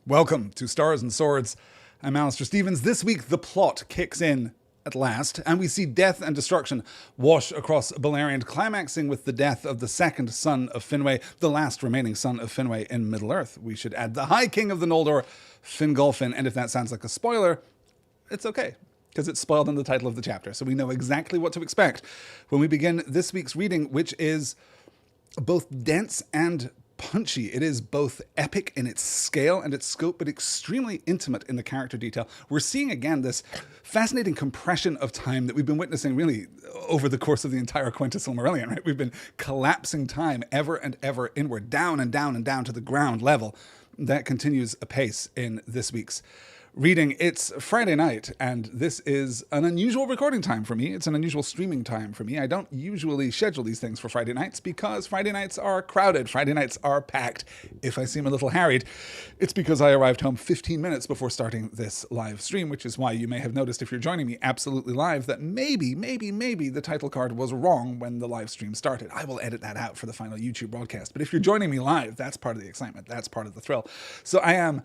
Welcome to Stars and Swords. I'm Alistair Stevens. This week, the plot kicks in at last, and we see death and destruction wash across Beleriand, climaxing with the death of the second son of Finwë, the last remaining son of Finwë in Middle-earth. We should add the High King of the Noldor, Fingolfin, and if that sounds like a spoiler, it's okay, because it's spoiled in the title of the chapter, so we know exactly what to expect when we begin this week's reading, which is both dense and punchy. It is both epic in its scale and its scope, but extremely intimate in the character detail. We're seeing again this fascinating compression of time that we've been witnessing really over the course of the entire Quinta Silmarillion, right? We've been collapsing time ever and ever inward, down and down and down to the ground level. That continues apace in this week's reading. It's Friday night, and this is an unusual recording time for me. It's an unusual streaming time for me. I don't usually schedule these things for Friday nights because Friday nights are crowded. Friday nights are packed. If I seem a little harried, it's because I arrived home 15 minutes before starting this live stream, which is why you may have noticed, if you're joining me absolutely live, that maybe the title card was wrong when the live stream started. I will edit that out for the final YouTube broadcast. But if you're joining me live, that's part of the excitement. That's part of the thrill. So I am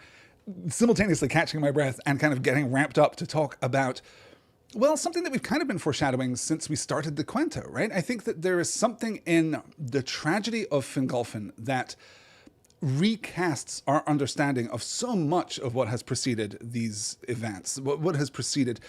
simultaneously catching my breath and kind of getting ramped up to talk about, well, something that we've kind of been foreshadowing since we started the Quinta, right? I think that there is something in the tragedy of Fingolfin that recasts our understanding of so much of what has preceded these events, what has preceded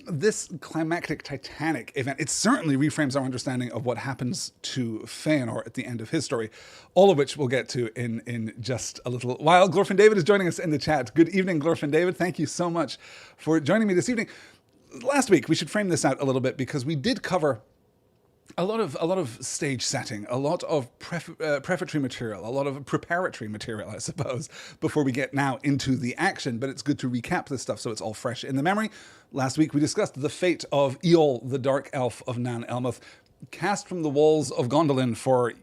this climactic titanic event. It certainly reframes our understanding of what happens to Feanor at the end of his story, all of which we'll get to in just a little while. Glorfin David is joining us in the chat. Good evening, Glorfin David. Thank you so much for joining me this evening. Last week, we should frame this out a little bit because we did cover a lot of stage setting, a lot of prefatory material, a lot of preparatory material, I suppose, before we get now into the action. But it's good to recap this stuff so it's all fresh in the memory. Last week we discussed the fate of Eol, the Dark Elf of Nan Elmoth, cast from the walls of Gondolin for,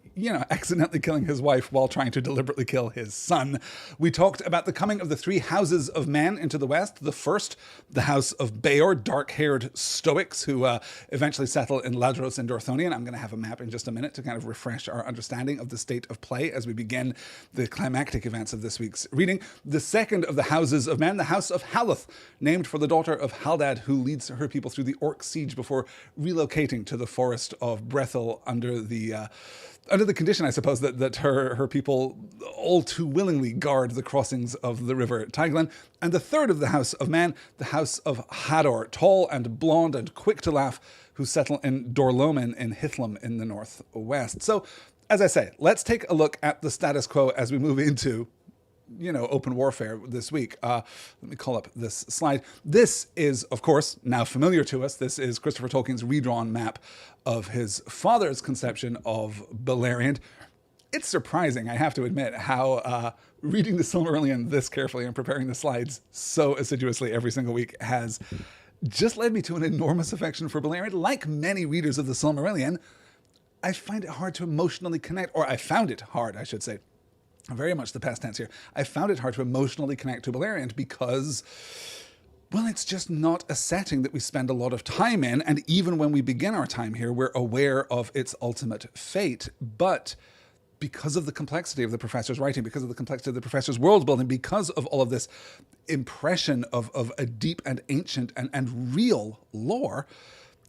accidentally killing his wife while trying to deliberately kill his son. We talked about the coming of the three houses of men into the west. The first, the house of Beor, dark-haired stoics who eventually settle in Ladros and Dorthonion. I'm going to have a map in just a minute to kind of refresh our understanding of the state of play as we begin the climactic events of this week's reading. The second of the houses of men, the house of Haleth, named for the daughter of Haldad, who leads her people through the Orc siege before relocating to the forest of Brethil under the condition, I suppose, that her people all too willingly guard the crossings of the river Tyglen. And the third of the house of men, the house of Hador, tall and blonde and quick to laugh, who settle in Dorlomin in Hithlum in the northwest. So, as I say, let's take a look at the status quo as we move into open warfare this week. Let me call up this slide. This is, of course, now familiar to us. This is Christopher Tolkien's redrawn map of his father's conception of Beleriand. It's surprising, I have to admit, how reading the Silmarillion this carefully and preparing the slides so assiduously every single week has just led me to an enormous affection for Beleriand. Like many readers of the Silmarillion, I find it hard to emotionally connect, or I found it hard, I should say. Very much the past tense here. I found it hard to emotionally connect to Beleriand because, well, it's just not a setting that we spend a lot of time in. And even when we begin our time here, we're aware of its ultimate fate. But because of the complexity of the professor's writing, because of the complexity of the professor's world building, because of all of this impression of a deep and ancient and real lore,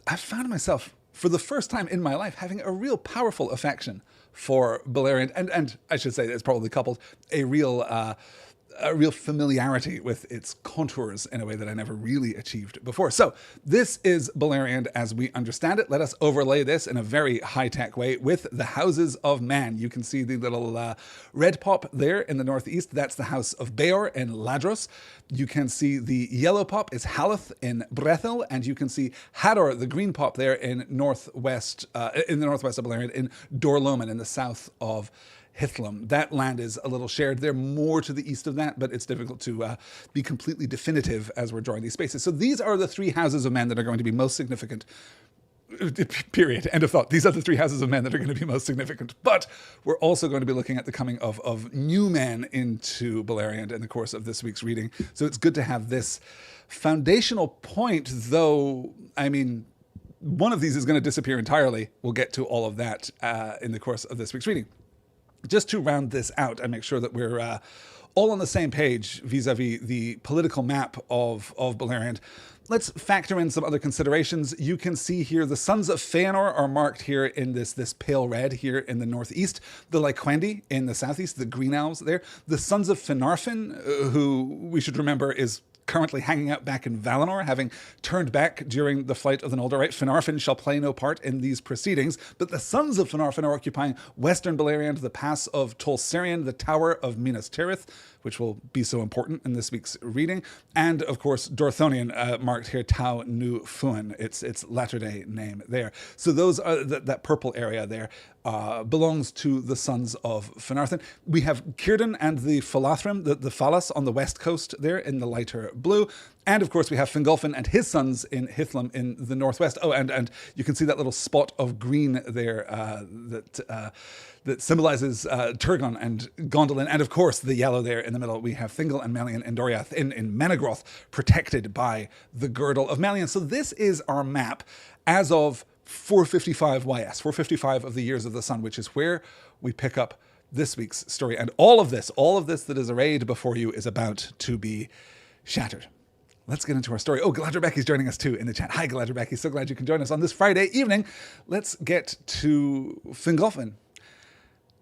I found myself, for the first time in my life, having a real powerful affection for Beleriand, and I should say it's probably coupled a real familiarity with its contours in a way that I never really achieved before. So this is Beleriand as we understand it. Let us overlay this in a very high-tech way with the houses of man. You can see the little red pop there in the northeast. That's the house of Beor in Ladros. You can see the yellow pop is Haleth in Brethil, and you can see Hador, the green pop there in the northwest of Beleriand, in Dorlomin in the south of Hithlum. That land is a little shared. They're more to the east of that, but it's difficult to be completely definitive as we're drawing these spaces. So these are the three houses of men that are going to be most significant. Period. End of thought. These are the three houses of men that are going to be most significant. But we're also going to be looking at the coming of new men into Beleriand in the course of this week's reading. So it's good to have this foundational point, though, I mean, one of these is going to disappear entirely. We'll get to all of that in the course of this week's reading. Just to round this out and make sure that we're all on the same page vis-a-vis the political map of Beleriand. Let's factor in some other considerations. You can see here the Sons of Feanor are marked here in this pale red here in the northeast. The Lyquendi in the southeast, the Green Elves there. The Sons of Finarfin, who we should remember is currently hanging out back in Valinor, having turned back during the flight of the Noldor, right? Finarfin shall play no part in these proceedings, but the Sons of Finarfin are occupying western Beleriand, the pass of Tol Sirion, the Tower of Minas Tirith, which will be so important in this week's reading, and of course Dorthonion, marked here Tau Nu Fuin, its latter-day name there. So those are that purple area there belongs to the Sons of Finarfin. We have Círdan and the Falathrim, the Falas on the west coast there in the lighter blue. And of course we have Fingolfin and his sons in Hithlum in the northwest. Oh, and you can see that little spot of green there that symbolizes Turgon and Gondolin. And of course the yellow there in the middle, we have Thingol and Melian in Doriath in Menegroth, protected by the Girdle of Melian. So this is our map as of 455 YS, 455 of the Years of the Sun, which is where we pick up this week's story. And all of this that is arrayed before you is about to be shattered. Let's get into our story. Oh, Galadriel Becky's joining us too in the chat. Hi, Galadriel Becky. So glad you can join us on this Friday evening. Let's get to Fingolfin.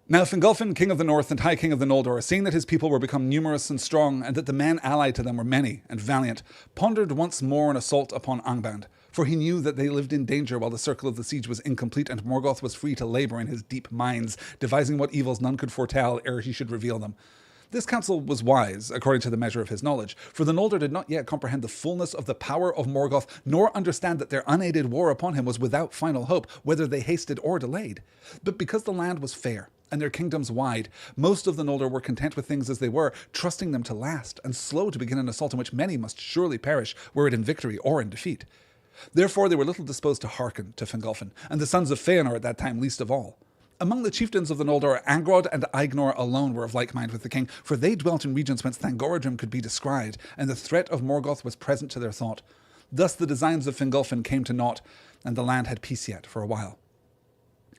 Now Fingolfin, king of the north and high king of the Noldor, seeing that his people were become numerous and strong, and that the men allied to them were many and valiant, pondered once more an assault upon Angband. For he knew that they lived in danger while the circle of the siege was incomplete, and Morgoth was free to labour in his deep mines, devising what evils none could foretell ere he should reveal them. This counsel was wise, according to the measure of his knowledge, for the Noldor did not yet comprehend the fullness of the power of Morgoth, nor understand that their unaided war upon him was without final hope, whether they hasted or delayed. But because the land was fair, and their kingdoms wide, most of the Noldor were content with things as they were, trusting them to last, and slow to begin an assault in which many must surely perish, were it in victory or in defeat. Therefore they were little disposed to hearken to Fingolfin, and the Sons of Feanor at that time least of all. Among the chieftains of the Noldor, Angrod and Aignor alone were of like mind with the king, for they dwelt in regions whence Thangorodrim could be descried, and the threat of Morgoth was present to their thought. Thus the designs of Fingolfin came to naught, and the land had peace yet for a while.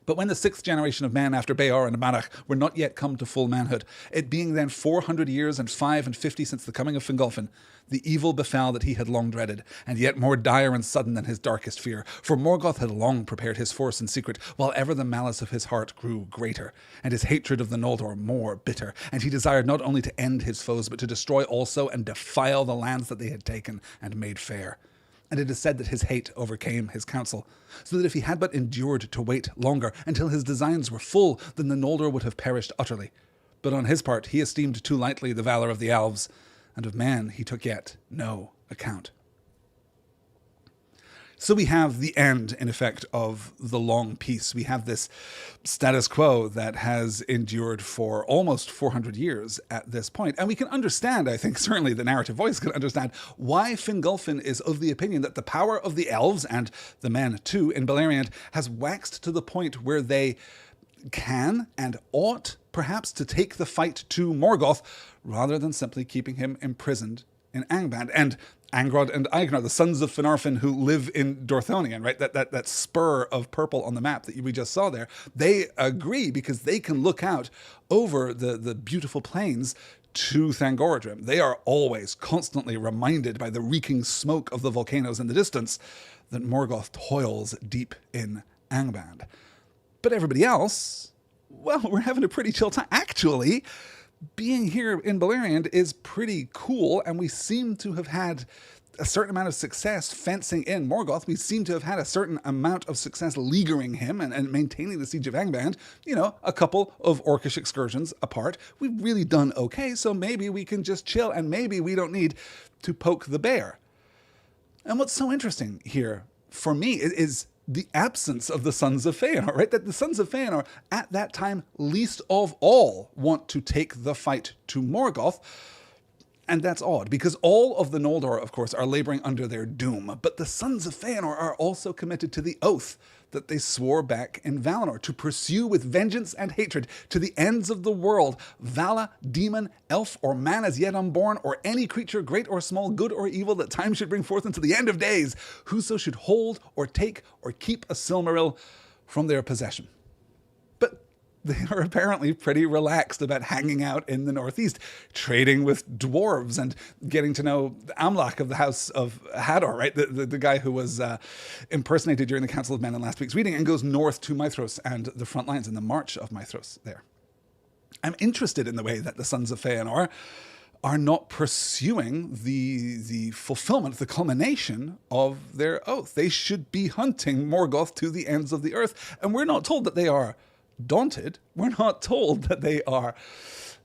But when the 6th generation of men after Beor and Marach were not yet come to full manhood, it being then 400 years and 55 since the coming of Fingolfin, the evil befell that he had long dreaded, and yet more dire and sudden than his darkest fear. For Morgoth had long prepared his force in secret, while ever the malice of his heart grew greater, and his hatred of the Noldor more bitter. And he desired not only to end his foes, but to destroy also and defile the lands that they had taken and made fair. And it is said that his hate overcame his counsel, so that if he had but endured to wait longer until his designs were full, then the Noldor would have perished utterly. But on his part he esteemed too lightly the valour of the elves, and of man he took yet no account. So we have the end, in effect, of the long peace. We have this status quo that has endured for almost 400 years at this point. And we can understand, I think, certainly the narrative voice can understand why Fingolfin is of the opinion that the power of the elves, and the men too, in Beleriand, has waxed to the point where they can and ought, perhaps, to take the fight to Morgoth, rather than simply keeping him imprisoned in Angband. And Angrod and Aignor, the Sons of Finarfin who live in Dorthonion, right? That spur of purple on the map that we just saw there, they agree because they can look out over the beautiful plains to Thangorodrim. They are always constantly reminded by the reeking smoke of the volcanoes in the distance that Morgoth toils deep in Angband. But everybody else, well, we're having a pretty chill time. Actually, being here in Beleriand is pretty cool, and we seem to have had a certain amount of success fencing in Morgoth. We seem to have had a certain amount of success leaguering him and maintaining the siege of Angband. You know, a couple of orcish excursions apart. We've really done okay, so maybe we can just chill, and maybe we don't need to poke the bear. And what's so interesting here, for me, is the absence of the Sons of Feanor, right? That the Sons of Feanor, at that time, least of all want to take the fight to Morgoth. And that's odd, because all of the Noldor, of course, are laboring under their doom. But the Sons of Feanor are also committed to the oath that they swore back in Valinor, to pursue with vengeance and hatred to the ends of the world, Vala, demon, elf, or man as yet unborn, or any creature, great or small, good or evil, that time should bring forth unto the end of days, whoso should hold or take or keep a Silmaril from their possession. But they are apparently pretty relaxed about hanging out in the Northeast, trading with dwarves and getting to know Amlach of the House of Hador, right? The guy who was impersonated during the Council of Men in last week's reading, and goes north to Maethros and the front lines in the March of Maethros there. I'm interested in the way that the Sons of Feanor are not pursuing the fulfillment, the culmination of their oath. They should be hunting Morgoth to the ends of the earth. And we're not told that they are daunted. We're not told that they are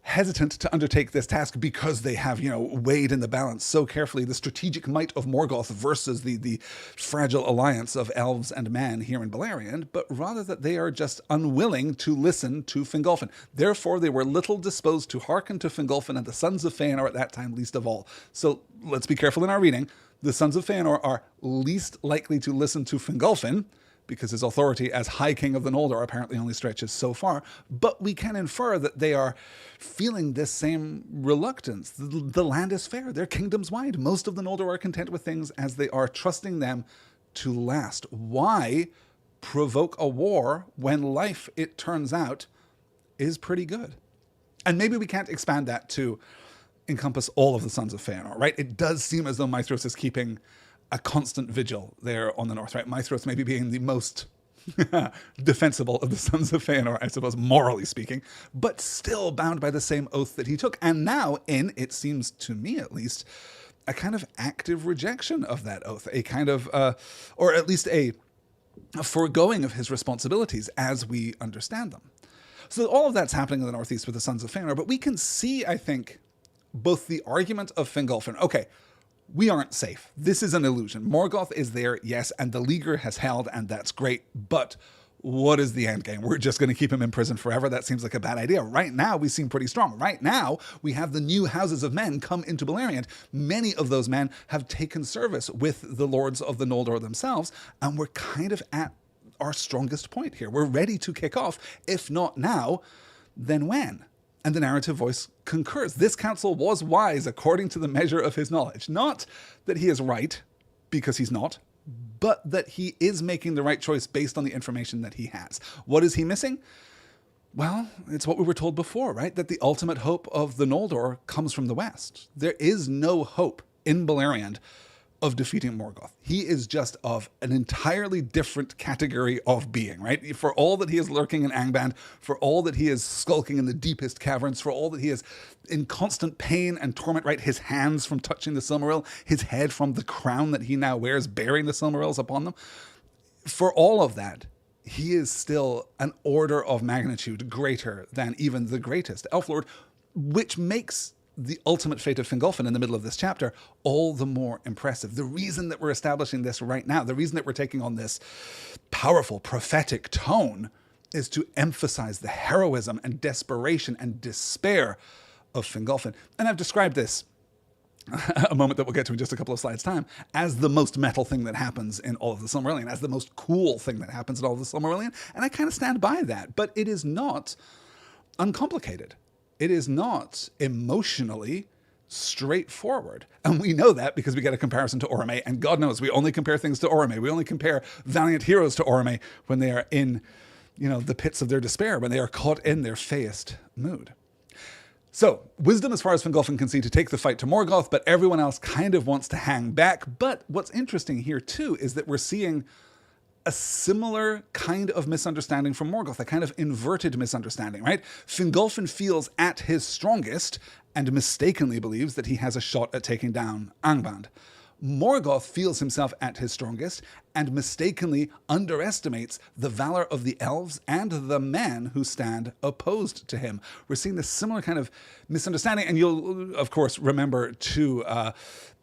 hesitant to undertake this task because they have, weighed in the balance so carefully the strategic might of Morgoth versus the fragile alliance of elves and man here in Beleriand, but rather that they are just unwilling to listen to Fingolfin. Therefore, they were little disposed to hearken to Fingolfin and the Sons of Feanor at that time least of all. So let's be careful in our reading. The Sons of Feanor are least likely to listen to Fingolfin, because his authority as High King of the Noldor apparently only stretches so far, but we can infer that they are feeling this same reluctance. The land is fair, their kingdom's wide. Most of the Noldor are content with things as they are, trusting them to last. Why provoke a war when life, it turns out, is pretty good? And maybe we can't expand that to encompass all of the Sons of Feanor, right? It does seem as though Maethros is keeping a constant vigil there on the north, right? Maethros maybe being the most defensible of the Sons of Feanor, I suppose, morally speaking, but still bound by the same oath that he took. And now in, it seems to me at least, a kind of active rejection of that oath, a kind of, or at least a foregoing of his responsibilities as we understand them. So all of that's happening in the Northeast with the Sons of Feanor, but we can see, I think, both the argument of Fingolfin. Okay, we aren't safe. This is an illusion. Morgoth is there, yes, and the Leaguer has held, and that's great. But what is the end game? We're just going to keep him in prison forever? That seems like a bad idea. Right now, we seem pretty strong. Right now, we have the new houses of men come into Beleriand. Many of those men have taken service with the Lords of the Noldor themselves, and we're kind of at our strongest point here. We're ready to kick off. If not now, then when? And the narrative voice concurs. This counsel was wise according to the measure of his knowledge. Not that he is right, because he's not, but that he is making the right choice based on the information that he has. What is he missing? Well, it's what we were told before, right? That the ultimate hope of the Noldor comes from the west. There is no hope in Beleriand of defeating Morgoth. He is just of an entirely different category of being, right? For all that he is lurking in Angband, for all that he is skulking in the deepest caverns, for all that he is in constant pain and torment, right? His hands from touching the Silmaril, his head from the crown that he now wears, bearing the Silmarils upon them. For all of that, he is still an order of magnitude greater than even the greatest Elf Lord, which makes the ultimate fate of Fingolfin in the middle of this chapter all the more impressive. The reason that we're establishing this right now, the reason that we're taking on this powerful prophetic tone, is to emphasize the heroism and desperation and despair of Fingolfin. And I've described this, a moment that we'll get to in just a couple of slides' time, as the most metal thing that happens in all of the Silmarillion, as the most cool thing that happens in all of the Silmarillion. And I kind of stand by that, but it is not uncomplicated. It is not emotionally straightforward. And we know that because we get a comparison to Orome. And God knows we only compare things to Orome. We only compare valiant heroes to Orome when they are in, the pits of their despair, when they are caught in their fayest mood. So, wisdom as far as Fingolfin can see to take the fight to Morgoth, but everyone else kind of wants to hang back. But what's interesting here too is that we're seeing a similar kind of misunderstanding from Morgoth, a kind of inverted misunderstanding, right? Fingolfin feels at his strongest and mistakenly believes that he has a shot at taking down Angband. Morgoth feels himself at his strongest and mistakenly underestimates the valor of the elves and the men who stand opposed to him. We're seeing this similar kind of misunderstanding, and you'll, of course, remember too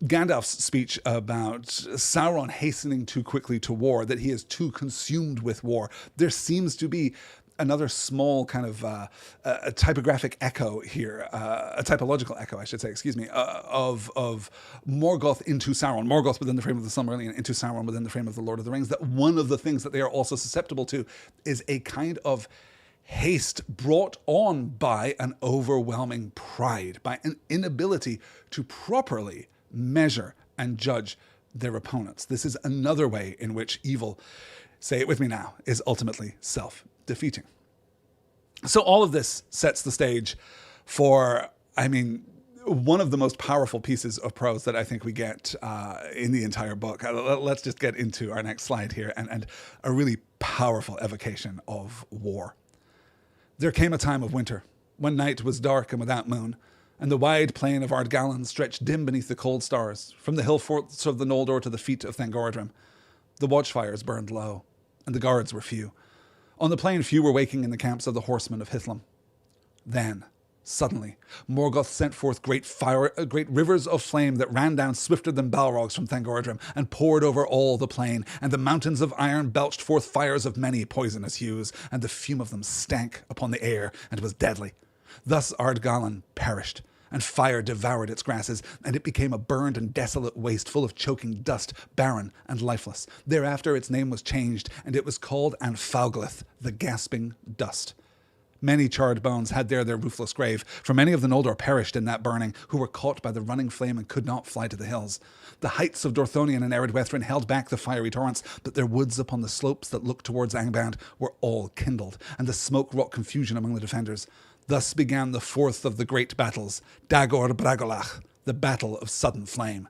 Gandalf's speech about Sauron hastening too quickly to war, that he is too consumed with war. There seems to be another small kind of a typographic echo here, a typological echo, I should say, of Morgoth into Sauron, Morgoth within the frame of the Silmarillion into Sauron within the frame of the Lord of the Rings, that one of the things that they are also susceptible to is a kind of haste brought on by an overwhelming pride, by an inability to properly measure and judge their opponents. This is another way in which evil, say it with me now, is ultimately self-defeating. So all of this sets the stage for, I mean, one of the most powerful pieces of prose that I think we get in the entire book. Let's just get into our next slide here, and a really powerful evocation of war. There came a time of winter, when night was dark and without moon, and the wide plain of Ardgallan stretched dim beneath the cold stars, from the hill forts of the Noldor to the feet of Thangorodrim. The watchfires burned low, and the guards were few. On the plain few were waking in the camps of the horsemen of Hithlum. Then, suddenly, Morgoth sent forth great rivers of flame that ran down swifter than Balrogs from Thangorodrim and poured over all the plain, and the mountains of iron belched forth fires of many poisonous hues, and the fume of them stank upon the air and was deadly. Thus Ardgallan perished, and fire devoured its grasses, and it became a burned and desolate waste full of choking dust, barren and lifeless. Thereafter its name was changed, and it was called Anfauglith, the gasping dust. Many charred bones had there their roofless grave, for many of the Noldor perished in that burning, who were caught by the running flame and could not fly to the hills. The heights of Dorthonion and Eredwethrin held back the fiery torrents, but their woods upon the slopes that looked towards Angband were all kindled, and the smoke wrought confusion among the defenders. Thus began the fourth of the great battles, Dagor Bragolach, the Battle of Sudden Flame.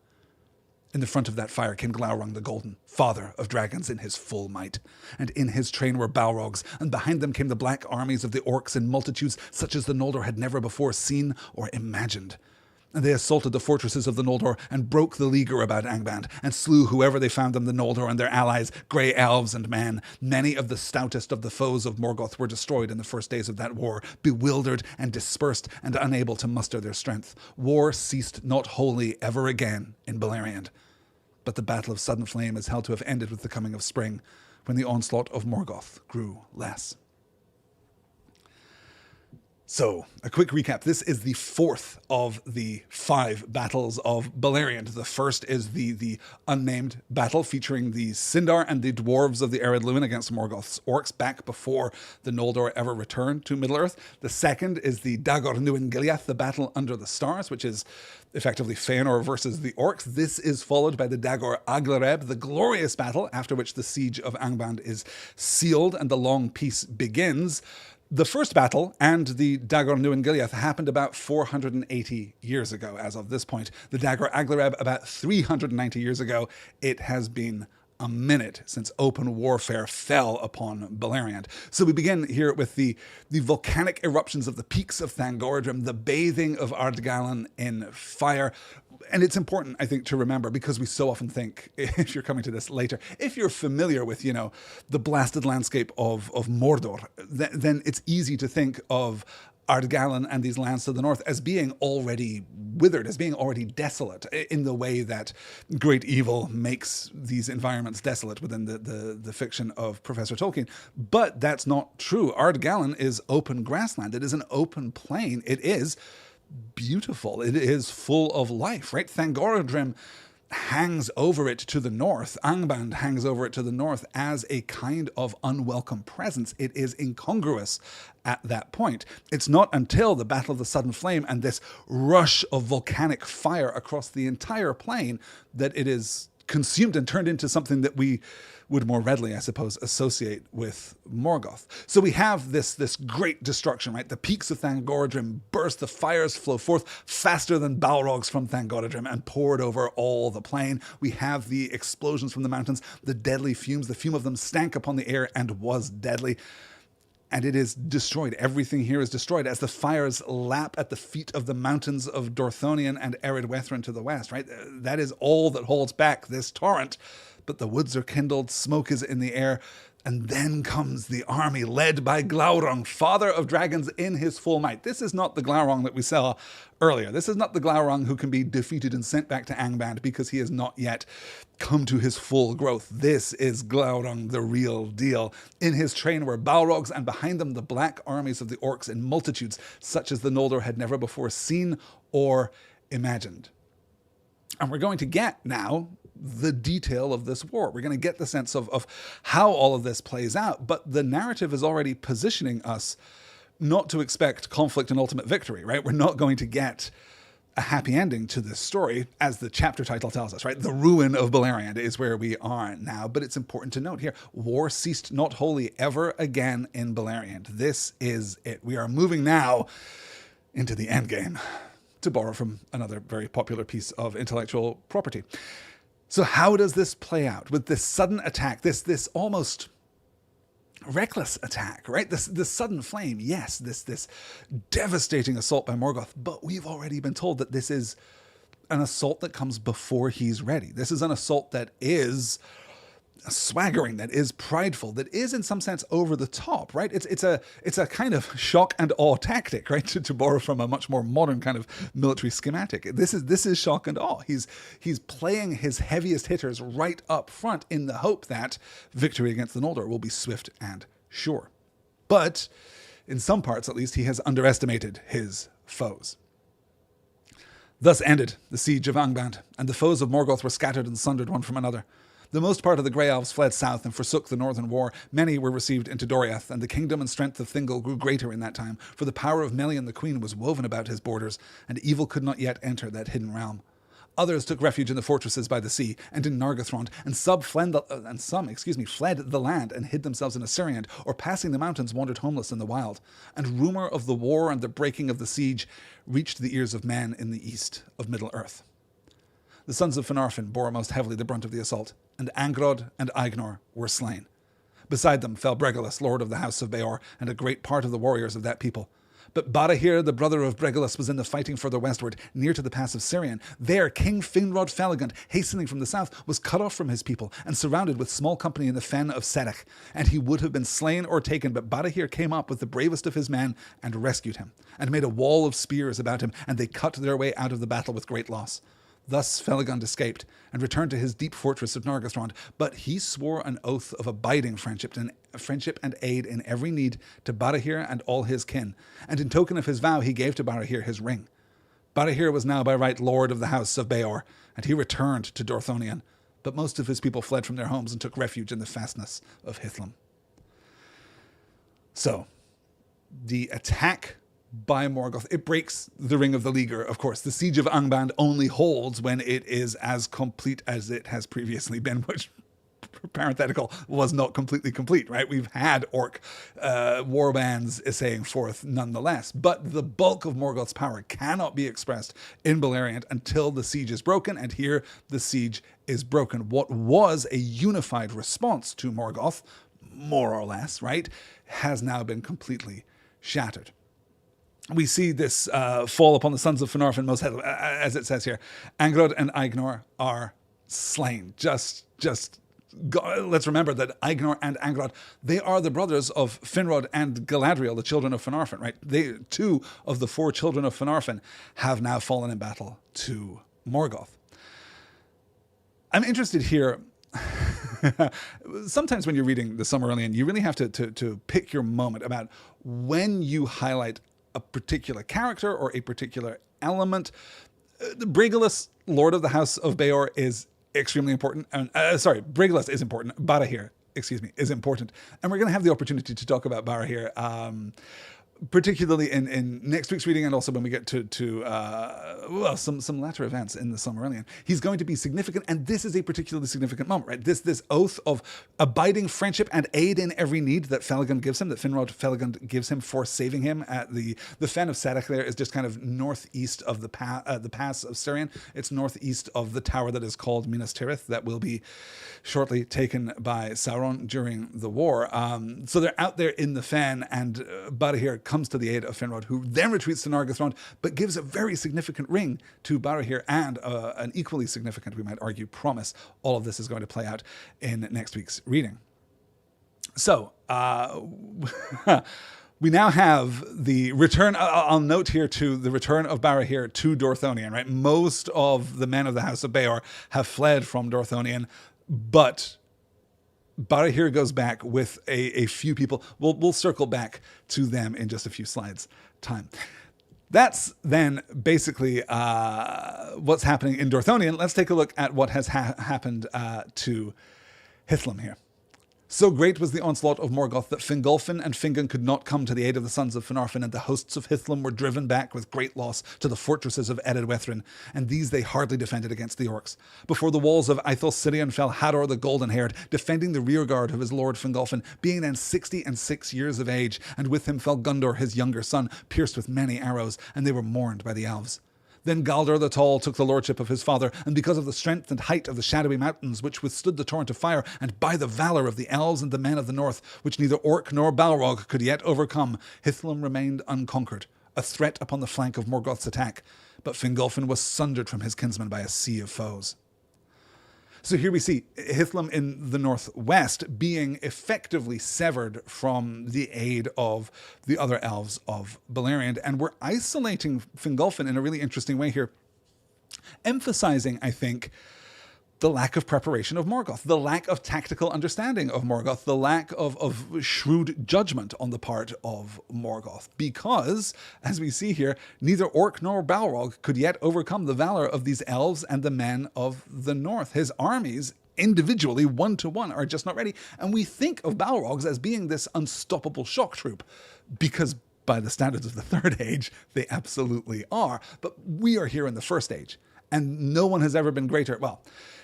In the front of that fire came Glaurung the Golden, father of dragons in his full might. And in his train were Balrogs, and behind them came the black armies of the Orcs in multitudes such as the Noldor had never before seen or imagined. And they assaulted the fortresses of the Noldor and broke the leaguer about Angband, and slew whoever they found them, the Noldor and their allies, grey elves and men. Many of the stoutest of the foes of Morgoth were destroyed in the first days of that war, bewildered and dispersed and unable to muster their strength. War ceased not wholly ever again in Beleriand. But the Battle of Sudden Flame is held to have ended with the coming of spring, when the onslaught of Morgoth grew less. So, a quick recap. This is the fourth of the 5 battles of Beleriand. The first is the unnamed battle featuring the Sindar and the dwarves of the Ered Luin against Morgoth's orcs back before the Noldor ever returned to Middle-earth. The second is the Dagor Nuin Gileath, the battle under the stars, which is effectively Feanor versus the orcs. This is followed by the Dagor Aglareb, the glorious battle, after which the siege of Angband is sealed and the long peace begins. The first battle and the Dagor Nuin Gileath happened about 480 years ago as of this point. The Dagor Aglareb about 390 years ago. It has been a minute since open warfare fell upon Beleriand. So we begin here with the volcanic eruptions of the peaks of Thangorodrim, the bathing of Ardgallan in fire. And it's important, I think, to remember, because we so often think, if you're coming to this later, if you're familiar with, the blasted landscape of Mordor, then it's easy to think of Ardgallan and these lands to the north as being already withered, as being already desolate, in the way that great evil makes these environments desolate within the fiction of Professor Tolkien. But that's not true. Ardgallan is open grassland. It is an open plain. It is beautiful. It is full of life, right? Thangorodrim hangs over it to the north. Angband hangs over it to the north as a kind of unwelcome presence. It is incongruous at that point. It's not until the Battle of the Sudden Flame and this rush of volcanic fire across the entire plain that it is consumed and turned into something that we would more readily, I suppose, associate with Morgoth. So we have this great destruction, right? The peaks of Thangorodrim burst, the fires flow forth faster than Balrogs from Thangorodrim and poured over all the plain. We have the explosions from the mountains, the deadly fumes. The fume of them stank upon the air and was deadly. And it is destroyed. Everything here is destroyed as the fires lap at the feet of the mountains of Dorthonion and Eredwethrin to the west, right? That is all that holds back this torrent. But the woods are kindled, smoke is in the air, and then comes the army led by Glaurung, father of dragons in his full might. This is not the Glaurung that we saw earlier. This is not the Glaurung who can be defeated and sent back to Angband because he has not yet come to his full growth. This is Glaurung, the real deal. In his train were Balrogs, and behind them the black armies of the orcs in multitudes, such as the Noldor had never before seen or imagined. And we're going to get now the detail of this war. We're going to get the sense of how all of this plays out, but the narrative is already positioning us not to expect conflict and ultimate victory, right? We're not going to get a happy ending to this story, as the chapter title tells us, right? The ruin of Beleriand is where we are now. But it's important to note here, war ceased not wholly ever again in Beleriand. This is it. We are moving now into the endgame, to borrow from another very popular piece of intellectual property. So how does this play out with this sudden attack, this almost reckless attack, right? This sudden flame, yes, this devastating assault by Morgoth, but we've already been told that this is an assault that comes before he's ready. This is an assault that is swaggering, that is prideful, that is in some sense over the top, right? It's a kind of shock and awe tactic, right? To borrow from a much more modern kind of military schematic. This is shock and awe. He's playing his heaviest hitters right up front in the hope that victory against the Noldor will be swift and sure. But in some parts, at least, he has underestimated his foes. Thus ended the siege of Angband, and the foes of Morgoth were scattered and sundered one from another. The most part of the Grey Elves fled south and forsook the northern war. Many were received into Doriath, and the kingdom and strength of Thingol grew greater in that time, for the power of Melian the queen was woven about his borders, and evil could not yet enter that hidden realm. Others took refuge in the fortresses by the sea and in Nargothrond, and some fled the land and hid themselves in Assyriand, or passing the mountains wandered homeless in the wild. And rumour of the war and the breaking of the siege reached the ears of men in the east of Middle-earth. The sons of Finarfin bore most heavily the brunt of the assault, and Angrod and Aignor were slain. Beside them fell Bregelus, lord of the house of Beor, and a great part of the warriors of that people. But Barahir, the brother of Bregelus, was in the fighting further westward, near to the pass of Sirion. There King Finrod Felagund, hastening from the south, was cut off from his people, and surrounded with small company in the fen of Sedek. And he would have been slain or taken, but Barahir came up with the bravest of his men, and rescued him, and made a wall of spears about him, and they cut their way out of the battle with great loss. Thus Felagund escaped, and returned to his deep fortress of Nargothrond, but he swore an oath of abiding friendship and aid in every need to Barahir and all his kin, and in token of his vow he gave to Barahir his ring. Barahir was now by right lord of the house of Beor, and he returned to Dorthonion, but most of his people fled from their homes and took refuge in the fastness of Hithlum. So, the attack by Morgoth, it breaks the Ring of the Leaguer, of course. The Siege of Angband only holds when it is as complete as it has previously been, which, parenthetical, was not completely complete, right? We've had orc warbands essaying forth nonetheless, but the bulk of Morgoth's power cannot be expressed in Beleriand until the siege is broken, and here the siege is broken. What was a unified response to Morgoth, more or less, right, has now been completely shattered. We see this fall upon the sons of Finarfin most heavily, as it says here. Angrod and Aignor are slain. Let's remember that Aignor and Angrod, they are the brothers of Finrod and Galadriel, the children of Finarfin, right? They, two of the four children of Finarfin, have now fallen in battle to Morgoth. I'm interested here. Sometimes when you're reading the Silmarillion, you really have to pick your moment about when you highlight a particular character or a particular element. Bregelus, lord of the house of Beor, is extremely important. Bregelus is important. Barahir, is important. And we're going to have the opportunity to talk about Barahir, particularly in next week's reading, and also when we get to some latter events in the Silmarillion. He's going to be significant, and this is a particularly significant moment, right? This oath of abiding friendship and aid in every need that Felagund gives him, that Finrod Felagund gives him for saving him at the fen of Sedek. There is just kind of northeast of the pass of Sirion. It's northeast of the tower that is called Minas Tirith, that will be shortly taken by Sauron during the war. So they're out there in the fen, and Barahir comes to the aid of Finrod, who then retreats to Nargothrond, but gives a very significant ring to Barahir and an equally significant, we might argue, promise. All of this is going to play out in next week's reading. So, we now have the return, I'll note here too, the return of Barahir to Dorthonion, right? Most of the men of the House of Beor have fled from Dorthonion, but Barahir goes back with a few people. We'll circle back to them in just a few slides' time. That's then basically what's happening in Dorthonion. Let's take a look at what has happened to Hithlum here. So great was the onslaught of Morgoth that Fingolfin and Fingon could not come to the aid of the sons of Finarfin, and the hosts of Hithlum were driven back with great loss to the fortresses of Eredwethrin, and these they hardly defended against the Orcs. Before the walls of Aethelsirion fell Hador the Golden-Haired, defending the rearguard of his lord Fingolfin, being then 66 years of age, and with him fell Gundor his younger son, pierced with many arrows, and they were mourned by the elves. Then Galdor the Tall took the lordship of his father, and because of the strength and height of the shadowy mountains which withstood the torrent of fire, and by the valour of the elves and the men of the north, which neither Orc nor Balrog could yet overcome, Hithlum remained unconquered, a threat upon the flank of Morgoth's attack. But Fingolfin was sundered from his kinsmen by a sea of foes. So here we see Hithlum in the northwest being effectively severed from the aid of the other elves of Beleriand. And we're isolating Fingolfin in a really interesting way here, emphasizing, I think, the lack of preparation of Morgoth, the lack of tactical understanding of Morgoth, the lack of shrewd judgment on the part of Morgoth. Because, as we see here, neither Orc nor Balrog could yet overcome the valor of these elves and the men of the north. His armies, individually, one-to-one, are just not ready. And we think of Balrogs as being this unstoppable shock troop, because by the standards of the Third Age, they absolutely are. But we are here in the First Age, and no one has ever been greater. Well,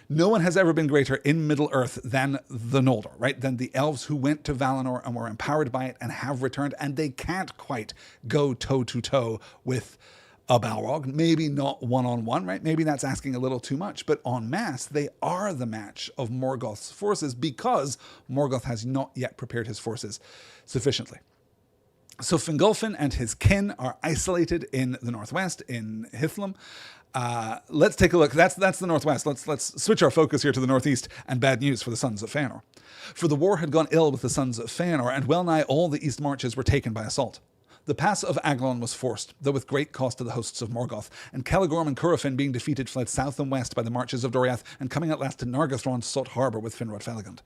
no one has ever been greater in Middle-earth than the Noldor, right? Than the elves who went to Valinor and were empowered by it and have returned, and they can't quite go toe-to-toe with a Balrog. Maybe not one-on-one, right? Maybe that's asking a little too much, but en masse, they are the match of Morgoth's forces because Morgoth has not yet prepared his forces sufficiently. So Fingolfin and his kin are isolated in the northwest, in Hithlum. Let's take a look. That's the northwest. Let's switch our focus here to the northeast, and bad news for the sons of Fëanor. For the war had gone ill with the sons of Fëanor, and well nigh all the east marches were taken by assault. The pass of Aglon was forced, though with great cost to the hosts of Morgoth, and Caligorm and Curufin, being defeated, fled south and west by the marches of Doriath, and coming at last to Nargothrond, sought harbour with Finrod Felagund.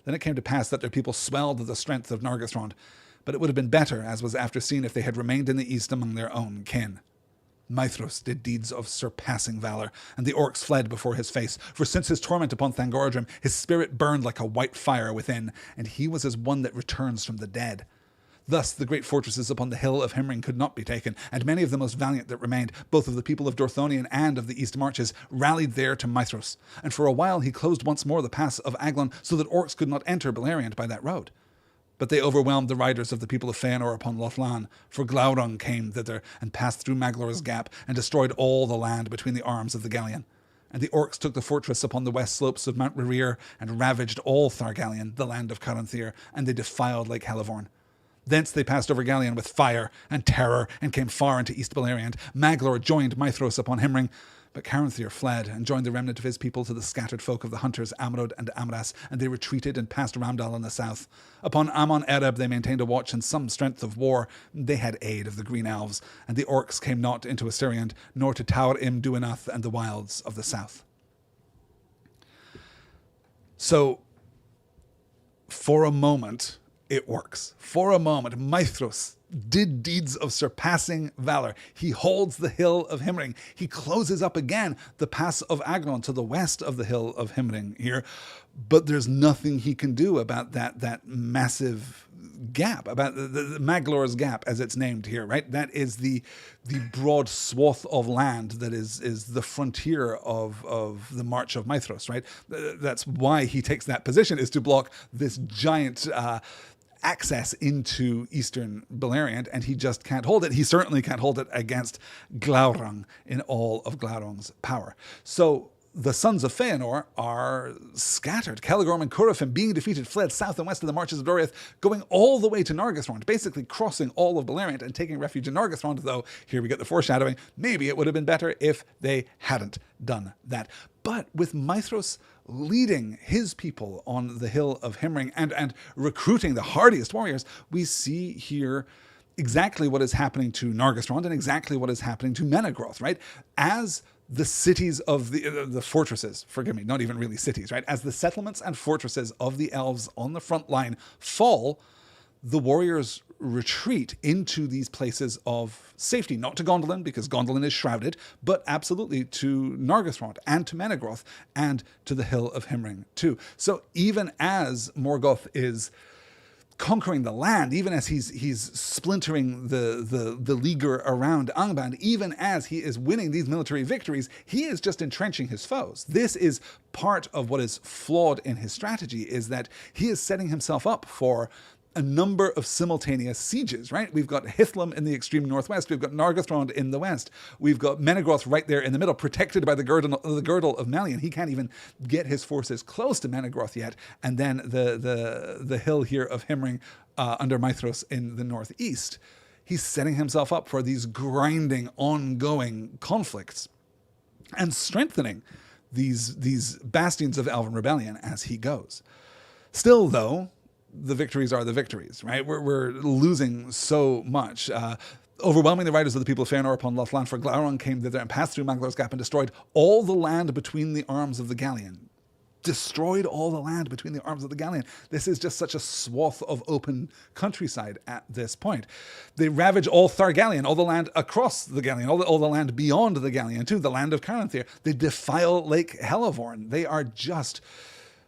Then it came to pass that their people swelled at the strength of Nargothrond, but it would have been better, as was after seen, if they had remained in the east among their own kin. Maethros did deeds of surpassing valour, and the Orcs fled before his face, for since his torment upon Thangorodrim, his spirit burned like a white fire within, and he was as one that returns from the dead. Thus the great fortresses upon the hill of Himring could not be taken, and many of the most valiant that remained, both of the people of Dorthonion and of the east marches, rallied there to Maethros, and for a while he closed once more the pass of Aglon, so that Orcs could not enter Beleriand by that road. But they overwhelmed the riders of the people of Fëanor upon Lothlan, for Glaurung came thither and passed through Maglor's Gap and destroyed all the land between the arms of the Gallion. And the Orcs took the fortress upon the west slopes of Mount Rerir and ravaged all Thargalion, the land of Caranthir, and they defiled Lake Helivorn. Thence they passed over Gallion with fire and terror and came far into East Beleriand. Maglor joined Maethros upon Himring, but Caranthir fled and joined the remnant of his people to the scattered folk of the hunters Amrod and Amras, and they retreated and passed Ramdal in the south. Upon Amon Ereb they maintained a watch and some strength of war. They had aid of the green elves, and the Orcs came not into Assyriand, nor to Taur Im Duinath and the wilds of the south. So, for a moment, it works. For a moment, Maethros did deeds of surpassing valor. He holds the hill of Himring. He closes up again the pass of Aglon to the west of the hill of Himring here, but there's nothing he can do about that massive gap, about the Maglor's Gap, as it's named here, right? That is the broad swath of land that is the frontier of the March of Maethros, right? That's why he takes that position, is to block this giant access into eastern Beleriand, and he just can't hold it. He certainly can't hold it against Glaurung in all of Glaurung's power. So the sons of Fëanor are scattered. Caligorm and Curufin, being defeated, fled south and west of the marches of Doriath, going all the way to Nargothrond, basically crossing all of Beleriand and taking refuge in Nargothrond, though here we get the foreshadowing. Maybe it would have been better if they hadn't done that. But with Maethros leading his people on the hill of Himring and recruiting the hardiest warriors, we see here exactly what is happening to Nargothrond and exactly what is happening to Menegroth, right? As the cities of the fortresses, forgive me, not even really cities, right? As the settlements and fortresses of the elves on the front line fall, the warriors retreat into these places of safety, not to Gondolin, because Gondolin is shrouded, but absolutely to Nargothrond and to Menegroth and to the Hill of Himring too. So even as Morgoth is conquering the land, even as he's splintering the leaguer around Angband, even as he is winning these military victories, he is just entrenching his foes. This is part of what is flawed in his strategy, is that he is setting himself up for a number of simultaneous sieges, right? We've got Hithlum in the extreme northwest. We've got Nargothrond in the west. We've got Menegroth right there in the middle, protected by the girdle of Melian. He can't even get his forces close to Menegroth yet. And then the hill here of Himring under Maithros in the northeast. He's setting himself up for these grinding, ongoing conflicts and strengthening these bastions of Elven rebellion as he goes. Still, though, the victories are the victories, right? We're losing so much. Overwhelming the riders of the people of Feanor upon Lothlan, for Glaurung came thither and passed through Manglor's Gap and destroyed all the land between the arms of the Galleon. Destroyed all the land between the arms of the Galleon. This is just such a swath of open countryside at this point. They ravage all Thargalion, all the land across the Galleon, all the land beyond the Galleon too, the land of Caranthir. They defile Lake Helivorn. They are just,